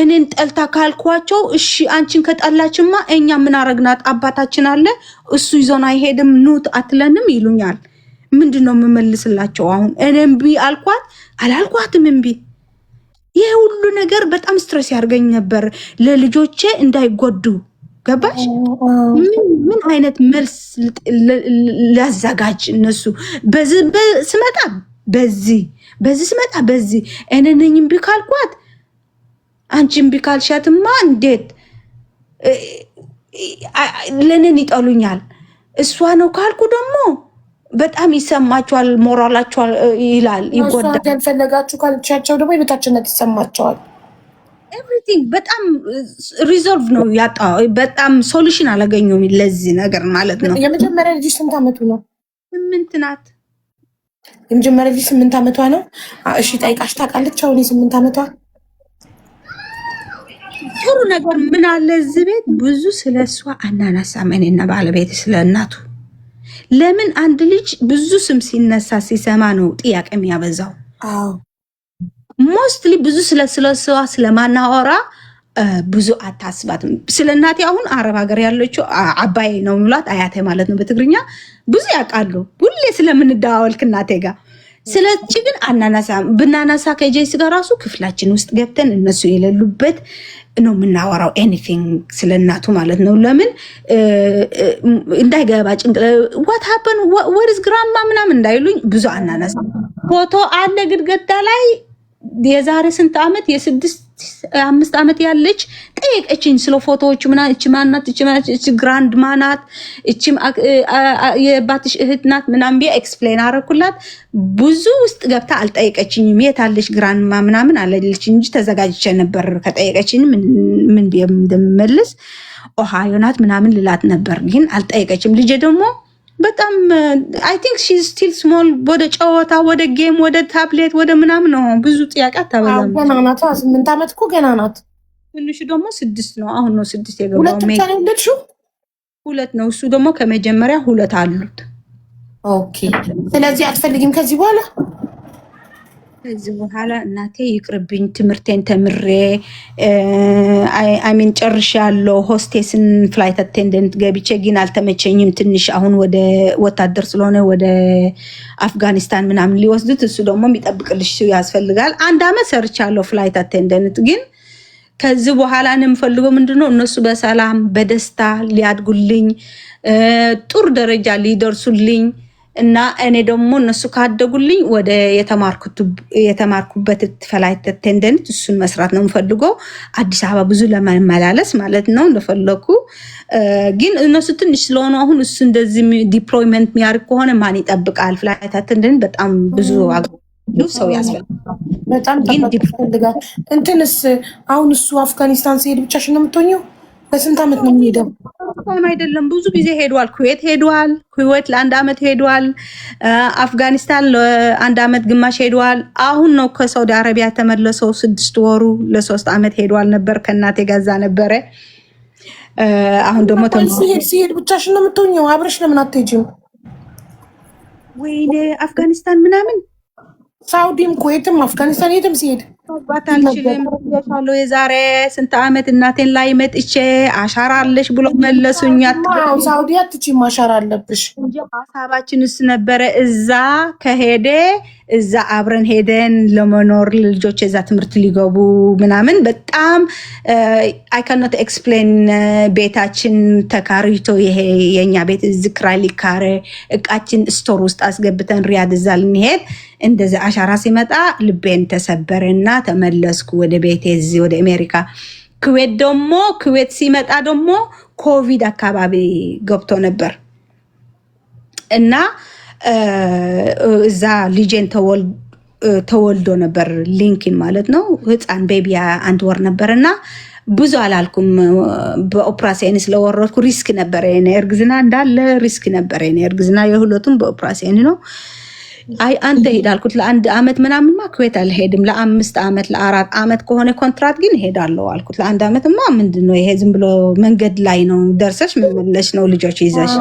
እኔን ጠልታ ካልኳቸው እሺ አንቺን ከጠላችማ እኛ ምን አረግናት? አባታችን አለ እሱ ይዞን አይሄድም ኑት አትለንም ይሉኛል። ምንድን ነው የምመልስላቸው? አሁን እኔ እምቢ አልኳት አላልኳትም እምቢ። ይሄ ሁሉ ነገር በጣም ስትረስ ያርገኝ ነበር፣ ለልጆቼ እንዳይጎዱ። ገባሽ? ምን አይነት መልስ ላዘጋጅ? እነሱ ስመጣ በዚህ ስመጣ በዚህ እኔ ነኝ እምቢ ካልኳት፣ አንቺ እምቢ ካልሻትማ እንዴት ለእኔን ይጠሉኛል። እሷ ነው ካልኩ ደግሞ በጣም ይሰማቸዋል፣ ሞራላቸዋል ይላል፣ ይጎዳል። ያልፈለጋችሁ ካልቻቸው ደግሞ የቤታችነት ይሰማቸዋል። ኤቭሪቲንግ በጣም ሪዞልቭ ነው ያጣ። በጣም ሶሉሽን አላገኘሁም ለዚህ ነገር ማለት ነው። የመጀመሪያ ልጅ ስንት ዓመቱ ነው? 8 ናት። የመጀመሪያ ልጅ 8 ዓመቷ ነው። እሺ ጠይቃሽ ታውቃለች? አሁን 8 ዓመቷ ጥሩ ነገር ምን አለ እዚህ ቤት ብዙ ስለሷ አናነሳም። እኔና ባለቤት ስለ እናቱ ለምን አንድ ልጅ ብዙ ስም ሲነሳ ሲሰማ ነው ጥያቄ የሚያበዛው። አዎ ሞስትሊ ብዙ ስለሷ ስለማናወራ ብዙ አታስባትም። ስለ እናቴ አሁን አረብ ሀገር ያለችው አባዬ ነው ምላት አያቴ ማለት ነው በትግርኛ ብዙ ያውቃሉ። ሁሌ ስለምንደዋወል ከእናቴ ጋር ስለቺ ግን አናነሳም። ብናነሳ ከጄስ ጋር ራሱ ክፍላችን ውስጥ ገብተን እነሱ የሌሉበት ነው የምናወራው። ኤኒቲንግ ስለ እናቱ ማለት ነው። ለምን እንዳይገባ ዋት ሀፐን ወርዝ ግራማ ምናምን እንዳይሉኝ ብዙ አናነሳ። ፎቶ አለ ግድግዳ ላይ የዛሬ ስንት ዓመት የ5 ዓመት ያለች ጠየቀችኝ ስለ ፎቶዎች ምናምን። እቺ ማናት? እቺ ግራንድ ማናት? እቺ የባትሽ እህት ናት ምናምን ብዬ ኤክስፕሌን አረኩላት። ብዙ ውስጥ ገብታ አልጠየቀችኝም። የት አለች ግራንድ ማ ምናምን አለች እንጂ ተዘጋጅቼ ነበር። ከጠየቀችኝ ምን ብዬ እንደምመልስ ኦሃዮ ናት ምናምን ልላት ነበር፣ ግን አልጠየቀችም። ልጄ ደግሞ በጣም አይ ቲንክ ሺ ኢዝ ስቲል ስሞል። ወደ ጨዋታ ወደ ጌም ወደ ታብሌት ወደ ምናምን ነው። ብዙ ጥያቄ አታበዛም። ገና ናት። 8 ዓመት እኮ ገና ናት። ትንሹ ደግሞ 6 ነው። አሁን ነው 6 የገባው። 2 ብቻ ነው የወለድሽው? 2 ነው። እሱ ደግሞ ከመጀመሪያ 2 አሉት። ኦኬ። ስለዚህ አትፈልጊም ከዚህ በኋላ? ከዚህ በኋላ እናቴ ይቅርብኝ፣ ትምህርቴን ተምሬ አይሚን ጨርሼ ያለው ሆስቴስን ፍላይት አቴንደንት ገብቼ ግን አልተመቸኝም ትንሽ። አሁን ወደ ወታደር ስለሆነ ወደ አፍጋኒስታን ምናምን ሊወስዱት፣ እሱ ደግሞ የሚጠብቅልሽ ያስፈልጋል። 1 ዓመት ሰርቻለሁ ፍላይት አቴንደንት። ግን ከዚህ በኋላ እኔ የምፈልገው ምንድነው እነሱ በሰላም በደስታ ሊያድጉልኝ፣ ጥሩ ደረጃ ሊደርሱልኝ እና እኔ ደግሞ እነሱ ካደጉልኝ ወደ የተማርኩበት ፍላይት አቴንደንት እሱን መስራት ነው የምፈልገው። አዲስ አበባ ብዙ ለመመላለስ ማለት ነው እንደፈለኩ። ግን እነሱ ትንሽ ስለሆኑ አሁን እሱ እንደዚህ ዲፕሎይመንት የሚያደርግ ከሆነ ማን ይጠብቃል? ፍላይት አቴንደንት በጣም ብዙ ሰው ያስፈልጋል። በጣም ይፈልጋል። እንትንስ አሁን እሱ አፍጋኒስታን ሲሄድ ብቻሽን ነው የምትሆኚው? በስንት ዓመት ነው የሚሄደው? አይደለም ብዙ ጊዜ ሄዷል። ኩዌት ሄዷል። ኩዌት ለ1 ዓመት ሄዷል። አፍጋኒስታን ለ1 ዓመት ግማሽ ሄዷል። አሁን ነው ከሳውዲ አረቢያ ተመለሰው 6 ወሩ። ለ3 ዓመት ሄዷል ነበር ከእናቴ ጋዛ ነበረ። አሁን ደግሞ ሲሄድ ብቻሽን ነው የምትሆኚው? አብረሽ ለምን አትሄጂም? ወይኔ አፍጋኒስታን ምናምን ሳውዲም ኩዌትም አፍጋኒስታን የትም ሲሄድ መግባት አልችልም። የዛሬ ስንት ዓመት እናቴን ላይ መጥቼ አሻራ አለሽ ብሎ መለሱኝ። ሳውዲ አትችይም፣ አሻራ አለብሽ። ሀሳባችንስ ነበረ እዛ ከሄደ እዛ አብረን ሄደን ለመኖር ልጆች እዛ ትምህርት ሊገቡ ምናምን። በጣም አይ ካንኖት ኤክስፕሌን። ቤታችን ተካሪቶ ይሄ የኛ ቤት እዚህ ክራይ ሊካረ እቃችን ስቶር ውስጥ አስገብተን ሪያድ እዛ ልንሄድ እንደዚህ አሻራ ሲመጣ ልቤን ተሰበረና ተመለስኩ ወደ ቤቴ እዚህ ወደ አሜሪካ። ኩዌት ሲመጣ ደግሞ ኮቪድ አካባቢ ገብቶ ነበር እና እዛ ልጄን ተወልዶ ነበር ሊንኪን ማለት ነው ህፃን ቤቢ 1 ወር ነበርና ብዙ አላልኩም። በኦፕራሲዮን ስለወረድኩ ሪስክ ነበር የኔ እርግዝና እንዳለ ሪስክ ነበር የኔ እርግዝና የሁለቱም በኦፕራሲዮን ነው። አይ አንተ ሄዳልኩት ለ1 አመት ምናምንማ ኩዌት አልሄድም ለ5 አመት ለ4 አመት ከሆነ ኮንትራት ግን ሄዳለሁ አልኩት። ለ1 አመትማ ምንድነው ይሄ ዝም ብሎ መንገድ ላይ ነው ደርሰሽ መመለሽ ነው ልጆች ይዘሽ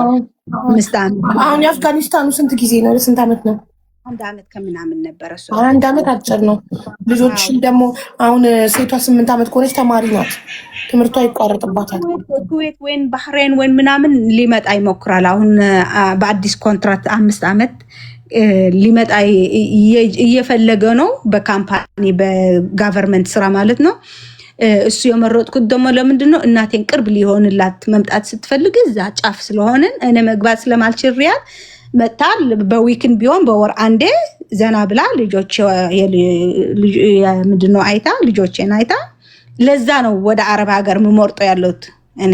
5 አመት። አሁን የአፍጋኒስታኑ ስንት ጊዜ ነው? ስንት አመት ነው? 1 አመት ከምናምን ነበር እሱ። 1 አመት አጭር ነው። ልጆች ደግሞ አሁን ሴቷ 8 አመት ከሆነች ተማሪ ናት፣ ትምህርቷ ይቋረጥባታል። ኩዌት ወይን ባህሬን ወይን ምናምን ሊመጣ ይሞክራል። አሁን በአዲስ ኮንትራት 5 አመት ሊመጣ እየፈለገ ነው በካምፓኒ በጋቨርንመንት ስራ ማለት ነው። እሱ የመረጥኩት ደግሞ ለምንድን ነው እናቴን ቅርብ ሊሆንላት መምጣት ስትፈልግ እዛ ጫፍ ስለሆነን እኔ መግባት ስለማልችል ሪያል መጣል በዊክን ቢሆን በወር አንዴ ዘና ብላ ልጆች ምንድነው አይታ ልጆቼን አይታ ለዛ ነው ወደ አረብ ሀገር ምመርጠው ያለሁት እኔ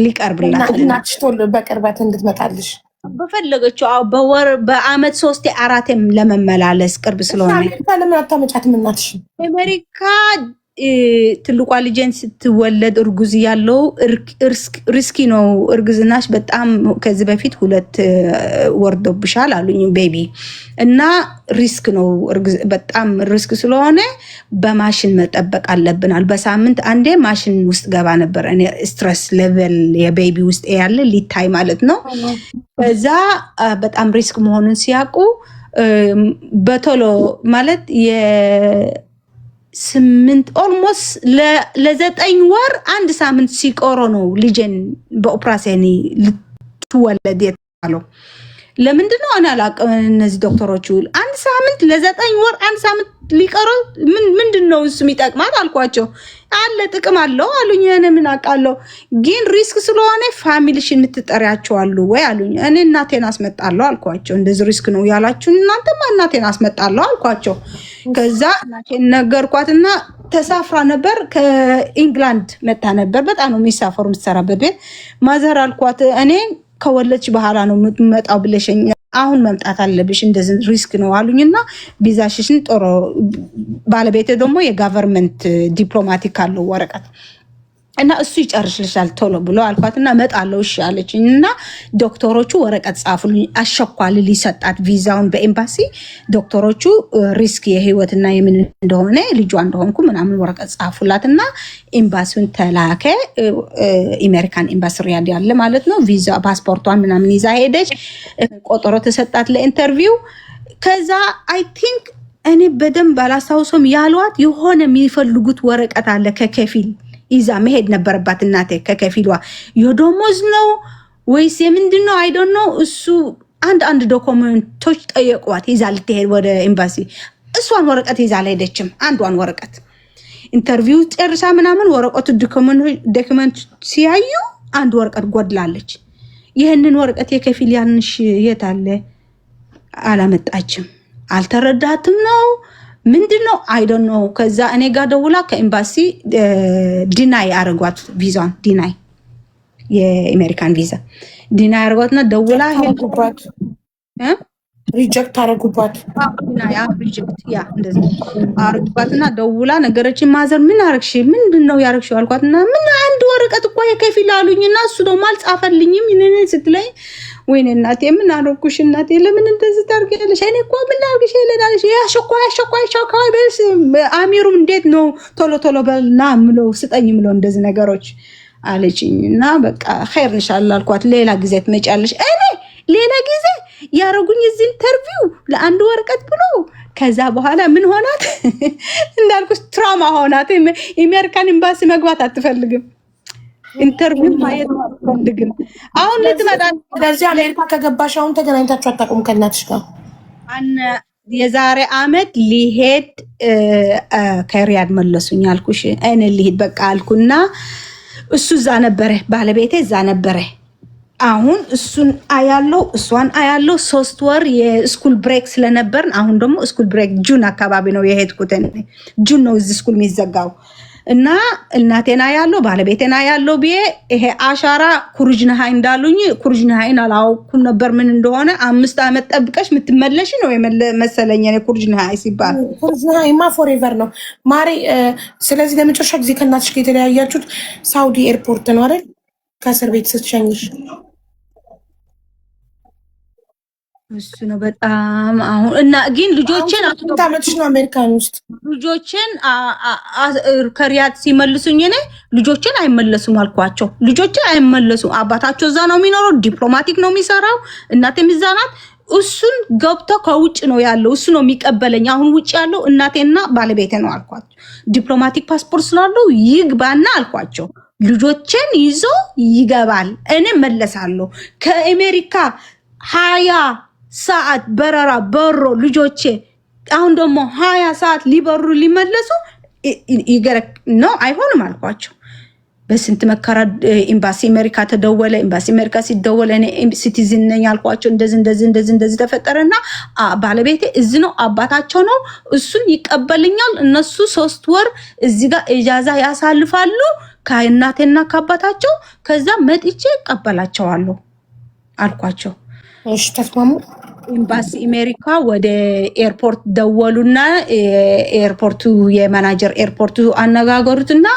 ሊቀርብላት እናትሽ ቶሎ በቅርበት እንድትመጣልሽ በፈለገችው በወር በአመት 3 4 ለመመላለስ ቅርብ ስለሆነ ለምን አታመጫትም እናትሽ? አሜሪካ ትልቋ ልጄን ስትወለድ እርጉዝ ያለው ሪስኪ ነው እርግዝናሽ በጣም ከዚህ በፊት 2 ወርዶብሻል አሉኝ ቤቢ እና ሪስክ ነው በጣም ሪስክ ስለሆነ በማሽን መጠበቅ አለብናል። በሳምንት አንዴ ማሽን ውስጥ ገባ ነበር እኔ ስትረስ ሌቨል የቤቢ ውስጥ ያለ ሊታይ ማለት ነው። ከዛ በጣም ሪስክ መሆኑን ሲያውቁ በቶሎ ማለት 8 ኦልሞስት ለ9 ወር 1 ሳምንት ሲቆሮ ነው ልጄን በኦፕራሲዮን ልትወለድ የተባለው። ለምንድን ነው እኔ አላውቅም። እነዚህ ዶክተሮቹ 1 ሳምንት ለ9 ወር 1 ሳምንት ሊቀሮ ምንድን ነው እሱ የሚጠቅማት አልኳቸው። አለ ጥቅም አለው አሉኝ። እኔ ምን አውቃለሁ ግን ሪስክ ስለሆነ ፋሚሊሽን የምትጠሪያቸው አሉ ወይ አሉኝ። እኔ እናቴን አስመጣለሁ አልኳቸው። እንደዚህ ሪስክ ነው ያላችሁን እናንተማ እናቴን አስመጣለሁ አልኳቸው። ከዛ እናቴን ነገርኳትና ተሳፍራ ነበር ከኢንግላንድ መጣ ነበር። በጣም ነው የሚሳፈሩ የምትሰራበት ቤት ማዘር አልኳት እኔ ከወለች በኋላ ነው የምትመጣው ብለሽኝ አሁን መምጣት አለብሽ እንደዚህ ሪስክ ነው አሉኝና ቪዛሽን ጦሮ ባለቤቴ ደግሞ የጋቨርንመንት ዲፕሎማቲክ አለው ወረቀት እና እሱ ይጨርስልሻል ቶሎ ብሎ አልኳትና መጣለው እሺ አለችኝና ዶክተሮቹ ወረቀት ጻፉልኝ። አሸኳል ሊሰጣት ቪዛውን በኤምባሲ ዶክተሮቹ ሪስክ የህይወትና የምን እንደሆነ ልጇ እንደሆንኩ ምናምን ወረቀት ጻፉላትና ኤምባሲውን ተላከ። አሜሪካን ኤምባሲ ሪያድ ያለ ማለት ነው። ቪዛ ፓስፖርቷን ምናምን ይዛ ሄደች። ቆጠሮ ተሰጣት ለኢንተርቪው። ከዛ አይ ቲንክ እኔ በደንብ አላስታውሰውም ያሏት የሆነ የሚፈልጉት ወረቀት አለ ከከፊል ይዛ መሄድ ነበረባት እናቴ ከከፊሏ የደሞዝ ነው ወይስ የምንድን ነው አይ ዶንት ኖ። እሱ አንድ ዶክመንቶች ጠየቋት ይዛ ልትሄድ ወደ ኤምባሲ። እሷን ወረቀት ይዛ አልሄደችም። አንዷን ወረቀት ኢንተርቪው ጨርሳ ምናምን ወረቀቱ ዶክመንት ሲያዩ አንድ ወረቀት ጎድላለች። ይህንን ወረቀት የከፊል ያንሽ የት አለ አላመጣችም። አልተረዳትም ነው ምንድነው አይ ዶንት ኖ። ከዛ እኔ ጋር ደውላ ከኤምባሲ ዲናይ አረጓት ቪዛን ዲናይ የአሜሪካን ቪዛ ዲናይ አረጓትና ደውላ ሄድኩባት ሪጀክት አረጉባት ዲናይ ሪጀክት ያ እንደዚህ አረጉባትና ደውላ ነገረችን። ማዘር ምን አረግሽ ምንድነው ያረግሽው አልኳትና ምን አንድ ወረቀት እኮ የከፊል አሉኝና እሱ ደግሞ አልጻፈልኝም ይነነ ስትለኝ ወይኔ እናቴ ምን አደረኩሽ እናቴ ለምን እንደዚህ ታርገለሽ? እኔ እኮ ምን ላርግሽ ይለናልሽ ያሸኳይ በስ አሚሩም እንዴት ነው ቶሎ በልና ምለው ስጠኝ ምለው እንደዚህ ነገሮች አለችኝ። እና በቃ ኸይር ኢንሻአላህ አልኳት። ሌላ ጊዜ ትመጫለሽ። እኔ ሌላ ጊዜ ያረጉኝ እዚህ ኢንተርቪው ለአንድ ወረቀት ብሎ ከዛ በኋላ ምን ሆናት እንዳልኩሽ ትራማ ሆናት። አሜሪካን ኤምባሲ መግባት አትፈልግም። ኢንተርቪው ማየት አትፈልግም። አሁን ልትመጣ ስለዚህ አሜሪካ ከገባሽ አሁን ተገናኝታችሁ አታውቁም ከእናትሽ ጋር? የዛሬ አመት ሊሄድ ከሪያድ መለሱኝ አልኩሽ። እኔ ሊሄድ በቃ አልኩና እሱ እዛ ነበረ ባለቤቴ እዛ ነበረ። አሁን እሱን አያለው እሷን አያለው 3 ወር የስኩል ብሬክ ስለነበርን አሁን ደግሞ ስኩል ብሬክ ጁን አካባቢ ነው የሄድኩት። ጁን ነው እዚህ ስኩል የሚዘጋው እና እናቴና ያለው ባለቤቴና ያለው ብዬ ይሄ አሻራ ኩርጅነሃይ እንዳሉኝ ኩርጅነሃይን አላውኩም ነበር ምን እንደሆነ 5 ዓመት ጠብቀሽ የምትመለሽ ነው መሰለኝ እኔ ኩርጅነሃይ ሲባል ኩርጅነሃይማ ፎሬቨር ነው ማሪ። ስለዚህ ለመጨረሻ ጊዜ ከእናትሽ ጋር የተለያያችሁት ሳውዲ ኤርፖርት ነው አይደል? ከእስር ቤት ስትሸኝሽ እሱ ነው በጣም አሁን እና ግን ልጆችን አመትሽ ነው አሜሪካን ውስጥ ልጆችን ከሪያድ ሲመልሱኝ እኔ ልጆችን አይመለሱም አልኳቸው። ልጆችን አይመለሱም። አባታቸው እዛ ነው የሚኖረው፣ ዲፕሎማቲክ ነው የሚሰራው፣ እናቴም እዛ ናት። እሱን ገብቶ ከውጭ ነው ያለው፣ እሱ ነው የሚቀበለኝ። አሁን ውጭ ያለው እናቴና ባለቤቴ ነው አልኳቸው። ዲፕሎማቲክ ፓስፖርት ስላለው ይግባና አልኳቸው። ልጆችን ይዞ ይገባል፣ እኔ መለሳለሁ። ከአሜሪካ 20 ሰዓት በረራ በሮ ልጆቼ አሁን ደግሞ 20 ሰዓት ሊበሩ ሊመለሱ ይገረክ ነው አይሆንም አልኳቸው። በስንት መከራ ኤምባሲ አሜሪካ ተደወለ። ኤምባሲ አሜሪካ ሲደወለ እኔ ሲቲዝን ነኝ አልኳቸው። እንደዚህ ተፈጠረና ባለቤቴ እዚህ ነው አባታቸው ነው እሱን ይቀበልኛል። እነሱ 3 ወር እዚህ ጋር ኢጃዛ ያሳልፋሉ ከእናቴና ከአባታቸው። ከዛ መጥቼ እቀበላቸዋለሁ አልኳቸው። እሺ ተስማሙ። ኤምባሲ አሜሪካ ወደ ኤርፖርት ደወሉና ኤርፖርቱ የማናጀር ኤርፖርቱ አነጋገሩትና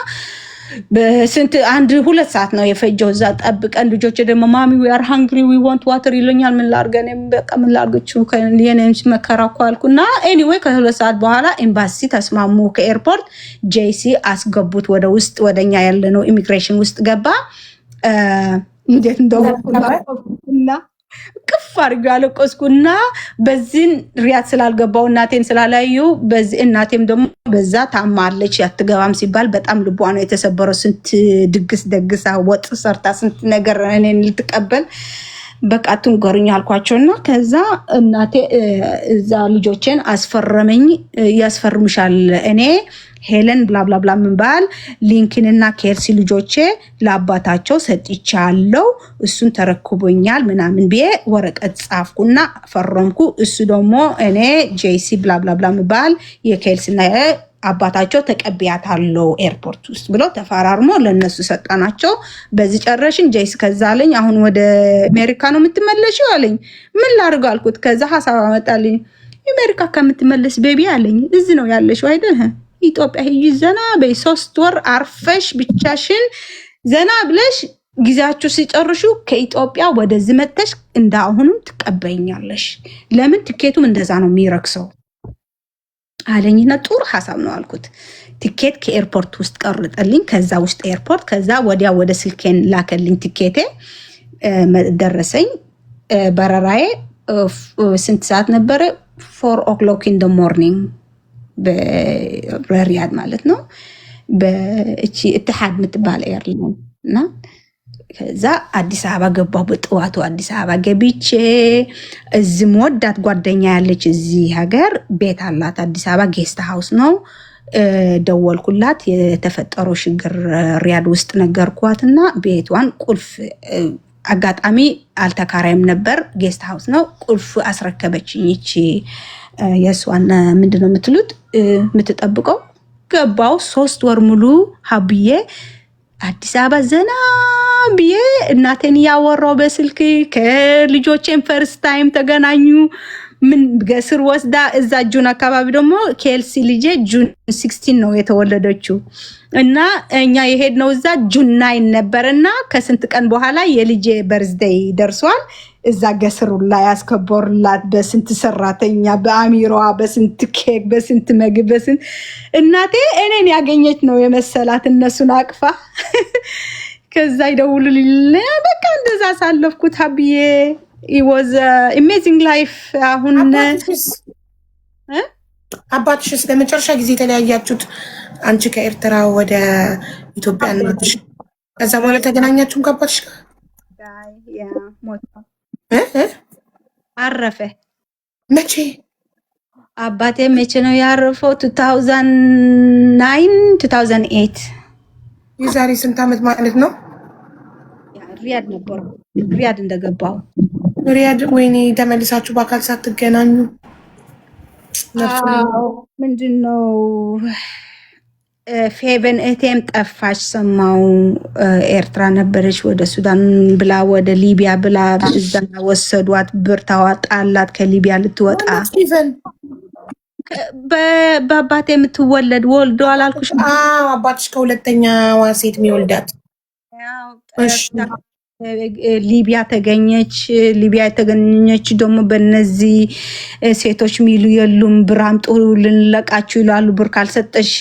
በስንት 1-2 ሰዓት ነው የፈጀው። እዛ ጠብቀን ልጆች ደግሞ ማሚ ዊ አር ሃንግሪ ዊ ዋንት ዋተር ይሉኛል። ምን ላርገን በቃ ምን ላርገችሁ ከየኔምስ መከራኩ አልኩና ኤኒዌይ ከ2 ሰዓት በኋላ ኤምባሲ ተስማሙ። ከኤርፖርት ጄሲ አስገቡት ወደ ውስጥ ወደኛ ያለነው ኢሚግሬሽን ውስጥ ገባ። እንዴት እንደሆነና ቅፍ አድርገው አለቀስኩና በዚህን ሪያድ ስላልገባው እናቴን ስላላዩ በዚህ እናቴም ደግሞ በዛ ታማለች ያትገባም ሲባል በጣም ልቧ ነው የተሰበረው። ስንት ድግስ ደግሳ ወጥ ሰርታ ስንት ነገር እኔን ልትቀበል በቃ ትንገሩኝ አልኳቸውና ከዛ እናቴ እዛ ልጆችን አስፈረመኝ። ያስፈርምሻል እኔ ሄለን ብላብላብላ ምንባል ሊንክንና ኬርሲ ልጆቼ ለአባታቸው ሰጥቻለሁ እሱን ተረክቦኛል ምናምን ብዬ ወረቀት ጻፍኩና ፈረምኩ። እሱ ደግሞ እኔ ጄሲ ብላብላብላ ምንባል የኬልስና አባታቸው ተቀብያታለሁ ኤርፖርት ውስጥ ብሎ ተፈራርሞ ለነሱ ሰጣናቸው። በዚህ ጨረሽን። ጄሲ ከዛ አለኝ አሁን ወደ አሜሪካ ነው የምትመለሺው አለኝ። ምን ላድርገው አልኩት። ከዛ ሐሳብ አመጣልኝ። አሜሪካ ከምትመለስ ቤቢ አለኝ እዚህ ነው ያለሽው አይደል? ኢትዮጵያ ሂጂ ዘና በይ 3 ወር አርፈሽ ብቻሽን ዘና ብለሽ ጊዜያችሁ ሲጨርሹ ከኢትዮጵያ ወደዚህ መጥተሽ እንዳሁንም ትቀበይኛለሽ። ለምን ትኬቱም እንደዛ ነው የሚረክሰው አለኝና ጥሩ ሐሳብ ነው አልኩት። ትኬት ከኤርፖርት ውስጥ ቀርጠልኝ። ከዛ ውስጥ ኤርፖርት ከዛ ወዲያ ወደ ስልኬን ላከልኝ። ትኬቴ ደረሰኝ። በረራዬ ስንት ሰዓት ነበረ? 4 o'clock in the morning በሪያድ ማለት ነው። በእቺ እትሓድ ምትባል ኤርላይን እና ከዛ አዲስ አበባ ገባሁ። በጠዋቱ አዲስ አበባ ገብቼ እዚህ መወዳት ጓደኛ ያለች እዚህ ሀገር ቤት አላት። አዲስ አበባ ጌስት ሃውስ ነው። ደወልኩላት። የተፈጠረው ችግር ሪያድ ውስጥ ነገርኳትና ቤቷን ቁልፍ አጋጣሚ አልተካራይም ነበር። ጌስት ሃውስ ነው። ቁልፍ አስረከበችኝ። እቺ የሷን ምንድነው የምትሉት የምትጠብቀው። ገባው 3 ወር ሙሉ ሀብዬ አዲስ አበባ ዘና ብዬ እናቴን ያወራው በስልክ ከልጆቼን ፈርስት ታይም ተገናኙ። ምን ገስር ወስዳ እዛ ጁን አካባቢ ደግሞ ኬልሲ ልጄ ጁን 16 ነው የተወለደችው እና እኛ የሄድነው እዛ ጁን 9 ነበርና ከስንት ቀን በኋላ የልጄ በርዝዴይ ደርሷል። እዛ ገስሩ ላይ ያስከበሩላት በስንት ሰራተኛ በአሚሯ በስንት ኬክ በስንት ምግብ በስንት እናቴ እኔን ያገኘች ነው የመሰላት እነሱን አቅፋ ከዛ ይደውሉልኝ። በቃ እንደዛ ሳለፍኩት ሀብዬ it was amazing life። አሁን አባትሽስ ለመጨረሻ ጊዜ የተለያያችሁት አንቺ ከኤርትራ ወደ ኢትዮጵያ እናትሽ ከዛ በኋላ ተገናኛችሁም ከአባትሽ ጋር? ያ ሞታ አረፈ። መቼ አባቴ መቼ ነው ያረፈው? 2009 2008 የዛሬ ስንት ዓመት ማለት ነው? ሪያድ ነበሩ። ሪያድ እንደገባው ሪያድ ወይኔ ተመልሳችሁ በአካል ሳትገናኙ ምንድነው ፌቨን እህቴም ጠፋች ሰማው። ኤርትራ ነበረች ወደ ሱዳን ብላ ወደ ሊቢያ ብላ እዛ ወሰዷት። ብር ታዋጣላት ከሊቢያ ልትወጣ በአባቴ የምትወለድ ወልዶ አላልኩሽ? አባትሽ ከሁለተኛዋ ሴት የሚወልዳት ሊቢያ ተገኘች። ሊቢያ የተገኘች ደግሞ በነዚህ ሴቶች ሚሉ የሉም ብር አምጡ ልንለቃችሁ ይላሉ። ብር ካልሰጠሽ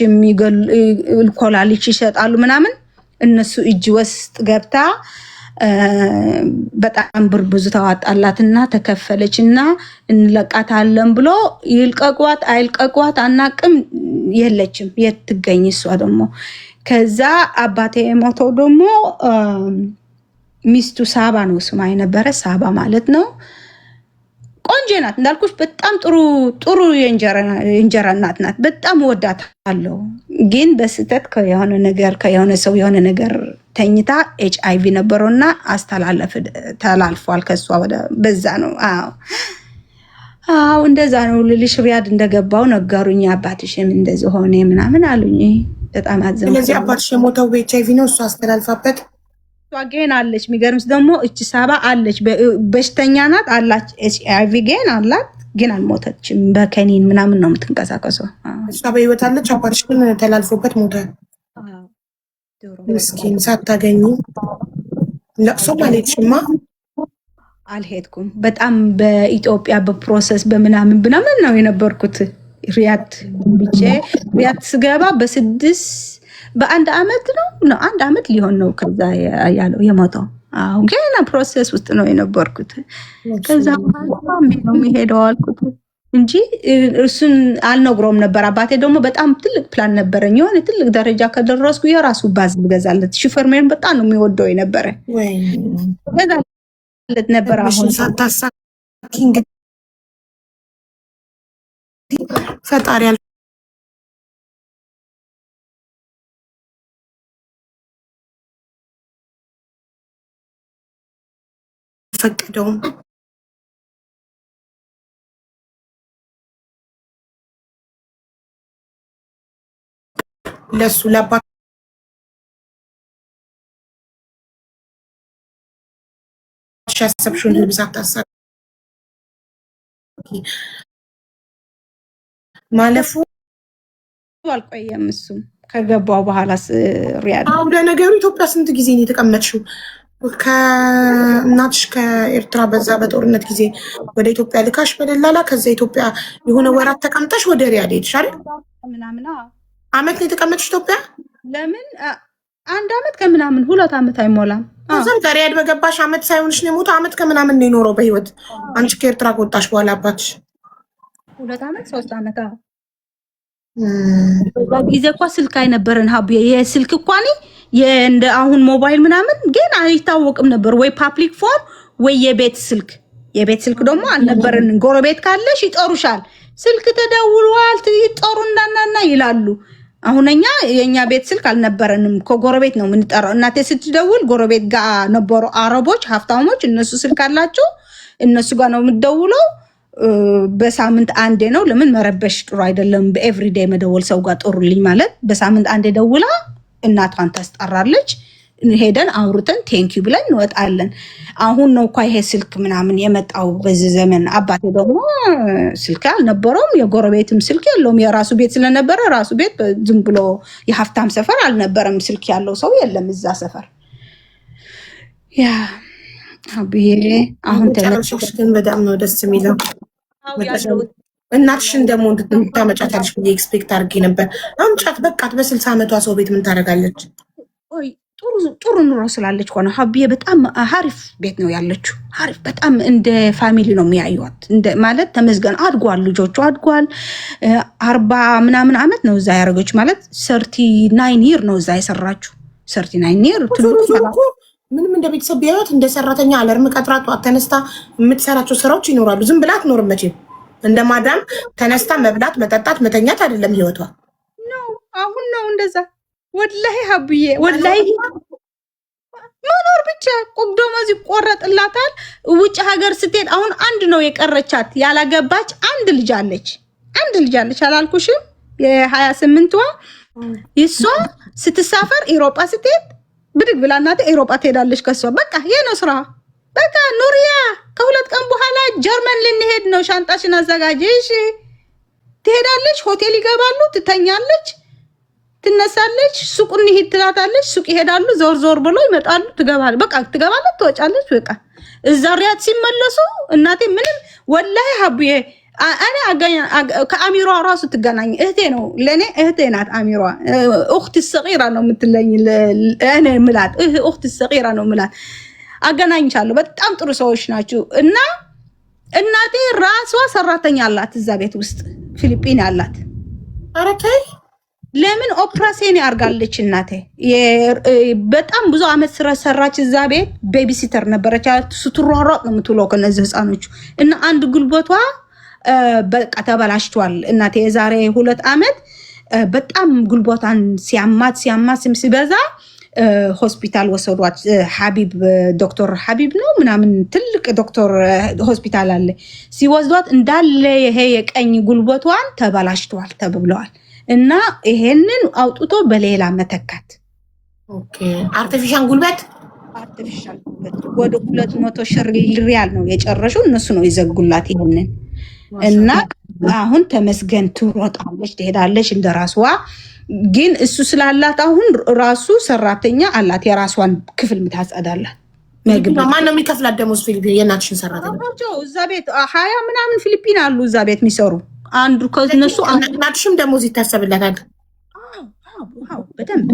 ኮላሊች ይሰጣሉ ምናምን። እነሱ እጅ ውስጥ ገብታ በጣም ብር ብዙ ተዋጣላትና ተከፈለች እና እንለቃታለን ብሎ ይልቀቋት አይልቀቋት አናቅም። የለችም የት ትገኝ እሷ ደግሞ። ከዛ አባቴ የሞተው ደግሞ ሚስቱ ሳባ ነው ስማ የነበረ ሳባ ማለት ነው። ቆንጆ ናት እንዳልኩሽ፣ በጣም ጥሩ የእንጀራ እናት ናት። በጣም እወዳታለሁ። ግን በስህተት ከየሆነ ሰው የሆነ ነገር ተኝታ HIV ነበረውና ተላልፏል ከሷ ወደ በዛ ነው። አዎ እንደዛ ነው ልልሽ። ሪያድ እንደገባው ነገሩኝ። አባትሽም እንደዚህ ሆነ ምናምን አሉኝ። በጣም አዘንኩ። ስለዚህ አባትሽ የሞተው በኤችአይቪ ነው እሱ አስተላልፋበት ጌን አለች። የሚገርምሽ ደግሞ እቺ ሳባ አለች በሽተኛ ናት አላች። ኤችአይቪ ጌን አላት ግን አልሞተችም። በከኒን ምናምን ነው የምትንቀሳቀሰው። እሷ በህይወት አለች። አባትሽ ግን ተላልፎበት ሞተ። ምስኪን ሳታገኙ ለቅሶ ማለትሽማ አልሄድኩም። በጣም በኢትዮጵያ በፕሮሰስ በምናምን ነው የነበርኩት። ሪያድ ብቻ ሪያድ ስገባ በአንድ አመት ነው አንድ አመት ሊሆን ነው ከዛ ያለው የሞተው። አዎ ገና ፕሮሰስ ውስጥ ነው የነበርኩት። ከዛ በኋላ ነው የሚሄደው አልኩት እንጂ እሱን አልነግሮም ነበር። አባቴ ደግሞ በጣም ትልቅ ፕላን ነበረኝ። የሆነ ትልቅ ደረጃ ከደረስኩ የራሱ ባዝ ልገዛለት። ሹፌርሜን በጣም ነው የሚወደው የነበረ ገዛለት ነበር። አሁን ሳታሳኪንግ ፈጣሪ አልፈቀደውም። ለሱ ለአባት ያሰብሽውን ልብስ አታሳኪ ማለፉ አልቆየም። እሱም ከገባው በኋላ ሪያድ። አሁን ለነገሩ ኢትዮጵያ ስንት ጊዜ ነው የተቀመጥሽው? ከእናትሽ ከኤርትራ በዛ በጦርነት ጊዜ ወደ ኢትዮጵያ ልካሽ በደላላ ከዛ ኢትዮጵያ የሆነ ወራት ተቀምጠሽ ወደ ሪያድ ሄድሽ አይደል? ምናምን አመት ነው የተቀመጥሽ ኢትዮጵያ? ለምን አንድ አመት ከምናምን 2 አመት አይሞላም። ከዛም ከሪያድ በገባሽ አመት ሳይሆንሽ ነው የሞተው። አመት ከምናምን ነው የኖረው በህይወት አንቺ ከኤርትራ ከወጣሽ በኋላ አባትሽ 2 አመት 3 አመት። በዛ ጊዜ እኮ ስልክ አይነበረን ሀብ የስልክ እኳኒ እንደ አሁን ሞባይል ምናምን ግን አይታወቅም ነበር። ወይ ፓብሊክ ፎን ወይ የቤት ስልክ ደግሞ አልነበረን። ጎረቤት ካለሽ ይጠሩሻል። ስልክ ተደውሏል ይጠሩ እንዳናና ይላሉ። አሁንኛ የኛ ቤት ስልክ አልነበረንም። ከጎረቤት ነው የምንጠራው። እናቴ ስትደውል ጎረቤት ጋር ነበሩ አረቦች ሀብታሞች፣ እነሱ ስልክ አላቸው። እነሱ ጋር ነው የምትደውለው። በሳምንት አንዴ ነው። ለምን መረበሽ ጥሩ አይደለም። በኤቭሪዴይ መደወል ሰው ጋር ጥሩልኝ ማለት በሳምንት አንዴ ደውላ እናቷን ታስጠራለች። ሄደን አውርተን ቴንኪዩ ብለን እንወጣለን። አሁን ነው እኮ ይሄ ስልክ ምናምን የመጣው በዚህ ዘመን። አባቴ ደግሞ ስልክ አልነበረውም፣ የጎረቤትም ስልክ የለውም። የራሱ ቤት ስለነበረ ራሱ ቤት ዝም ብሎ የሀብታም ሰፈር አልነበረም። ስልክ ያለው ሰው የለም እዛ ሰፈር። ያ አብዬ አሁን ተመልሶሽ ግን በጣም ነው ደስ የሚለው። እናትሽን ደግሞ እንድታመጫታለሽ ብዬ ኤክስፔክት አድርጌ ነበር። አምጫት በቃት። በ60 ዓመቷ ሰው ቤት ምን ታደርጋለች? ጥሩ ኑሮ ስላለች ሆነ ሀብዬ በጣም ሀሪፍ ቤት ነው ያለችው። ሀሪፍ በጣም እንደ ፋሚሊ ነው የሚያዩት። ማለት ተመዝገን አድጓል፣ ልጆቹ አድጓል። 40 ምናምን ዓመት ነው እዛ ያደረገች ማለት 39 ይር ነው እዛ የሰራችው። 39 ይር ምንም እንደ ቤተሰብ ቢያዩት እንደ ሰራተኛ አለርም ቀጥራ ጠዋት ተነስታ የምትሰራቸው ስራዎች ይኖራሉ። ዝም ብላ አትኖርም መቼም። እንደ ማዳም ተነስታ መብላት፣ መጠጣት፣ መተኛት አይደለም ህይወቷ ነው። አሁን ነው እንደዛ ወላሂ ሀብዬ ወላሂ መኖር ብቻ ደሞዝ ይቆረጥላታል። ውጭ ሀገር ስትሄድ አሁን አንድ ነው የቀረቻት ያላገባች አንድ ልጅ አለች አላልኩሽም? የ28ዋ እሷ ስትሳፈር ኢሮጳ ስትሄድ ብድግ ብላ እናቴ ኢሮጳ ትሄዳለች ከሷ። በቃ ይሄ ነው ስራ። በቃ ኑሪያ ከሁለት ቀን በኋላ ጀርመን ልንሄድ ነው፣ ሻንጣሽን አዘጋጅ። እሺ ትሄዳለች። ሆቴል ይገባሉ፣ ትተኛለች፣ ትነሳለች፣ ሱቅ እንሂድ ትላታለች። ሱቅ ይሄዳሉ፣ ዞር ብሎ ይመጣሉ። ትገባለች፣ በቃ ትገባለች፣ ትወጫለች። በቃ እዛ ሪያድ ሲመለሱ እናቴ ምንም ወላሂ ሀቡዬ እኔ ከአሚሯ ራሱ ትገናኝ እህቴ ነው ለኔ እህቴ ናት። አሚሯ እኽት ሰቂራ ነው የምትለኝ። እኔ ምላት እኽት ሰቂራ ነው ምላት። አገናኝቻለሁ። በጣም ጥሩ ሰዎች ናቸው። እና እናቴ ራሷ ሰራተኛ አላት እዛ ቤት ውስጥ ፊሊፒን አላት። አረከይ ለምን ኦፕራሲዮን ያርጋለች እናቴ። በጣም ብዙ አመት ስራ ሰራች እዛ ቤት። ቤቢሲተር ነበረች። ስትሯሯጥ ነው የምትውለው ከነዚህ ህፃኖቹ። እና አንድ ጉልበቷ በቃ ተበላሽቷል እናቴ። የዛሬ 2 አመት በጣም ጉልበቷን ሲያማት ሲበዛ ሆስፒታል ወሰዷት። ሐቢብ ዶክተር ሐቢብ ነው ምናምን ትልቅ ዶክተር ሆስፒታል አለ። ሲወስዷት እንዳለ ይሄ የቀኝ ጉልበቷን ተበላሽቷል ተብለዋል። እና ይሄንን አውጥቶ በሌላ መተካት። ኦኬ አርቲፊሻል ጉልበት ወደ 200 ሺህ ሪያል ነው የጨረሹ። እነሱ ነው ይዘጉላት ይሄንን። እና አሁን ተመስገን ትሮጣለች፣ ትሄዳለች እንደራስዋ። ግን እሱ ስላላት አሁን ራሱ ሰራተኛ አላት፣ የራሷን ክፍል ምታጸዳላት። ማን ነው የሚከፍላት ደሞዝ? ፊሊፒን የእናትሽን ሰራተኛ እዛ ቤት 20 ምናምን ፊሊፒን አሉ እዛ ቤት የሚሰሩ። አንዱ ከነሱ እናትሽም ደሞዝ ይታሰብላታል። በደንብ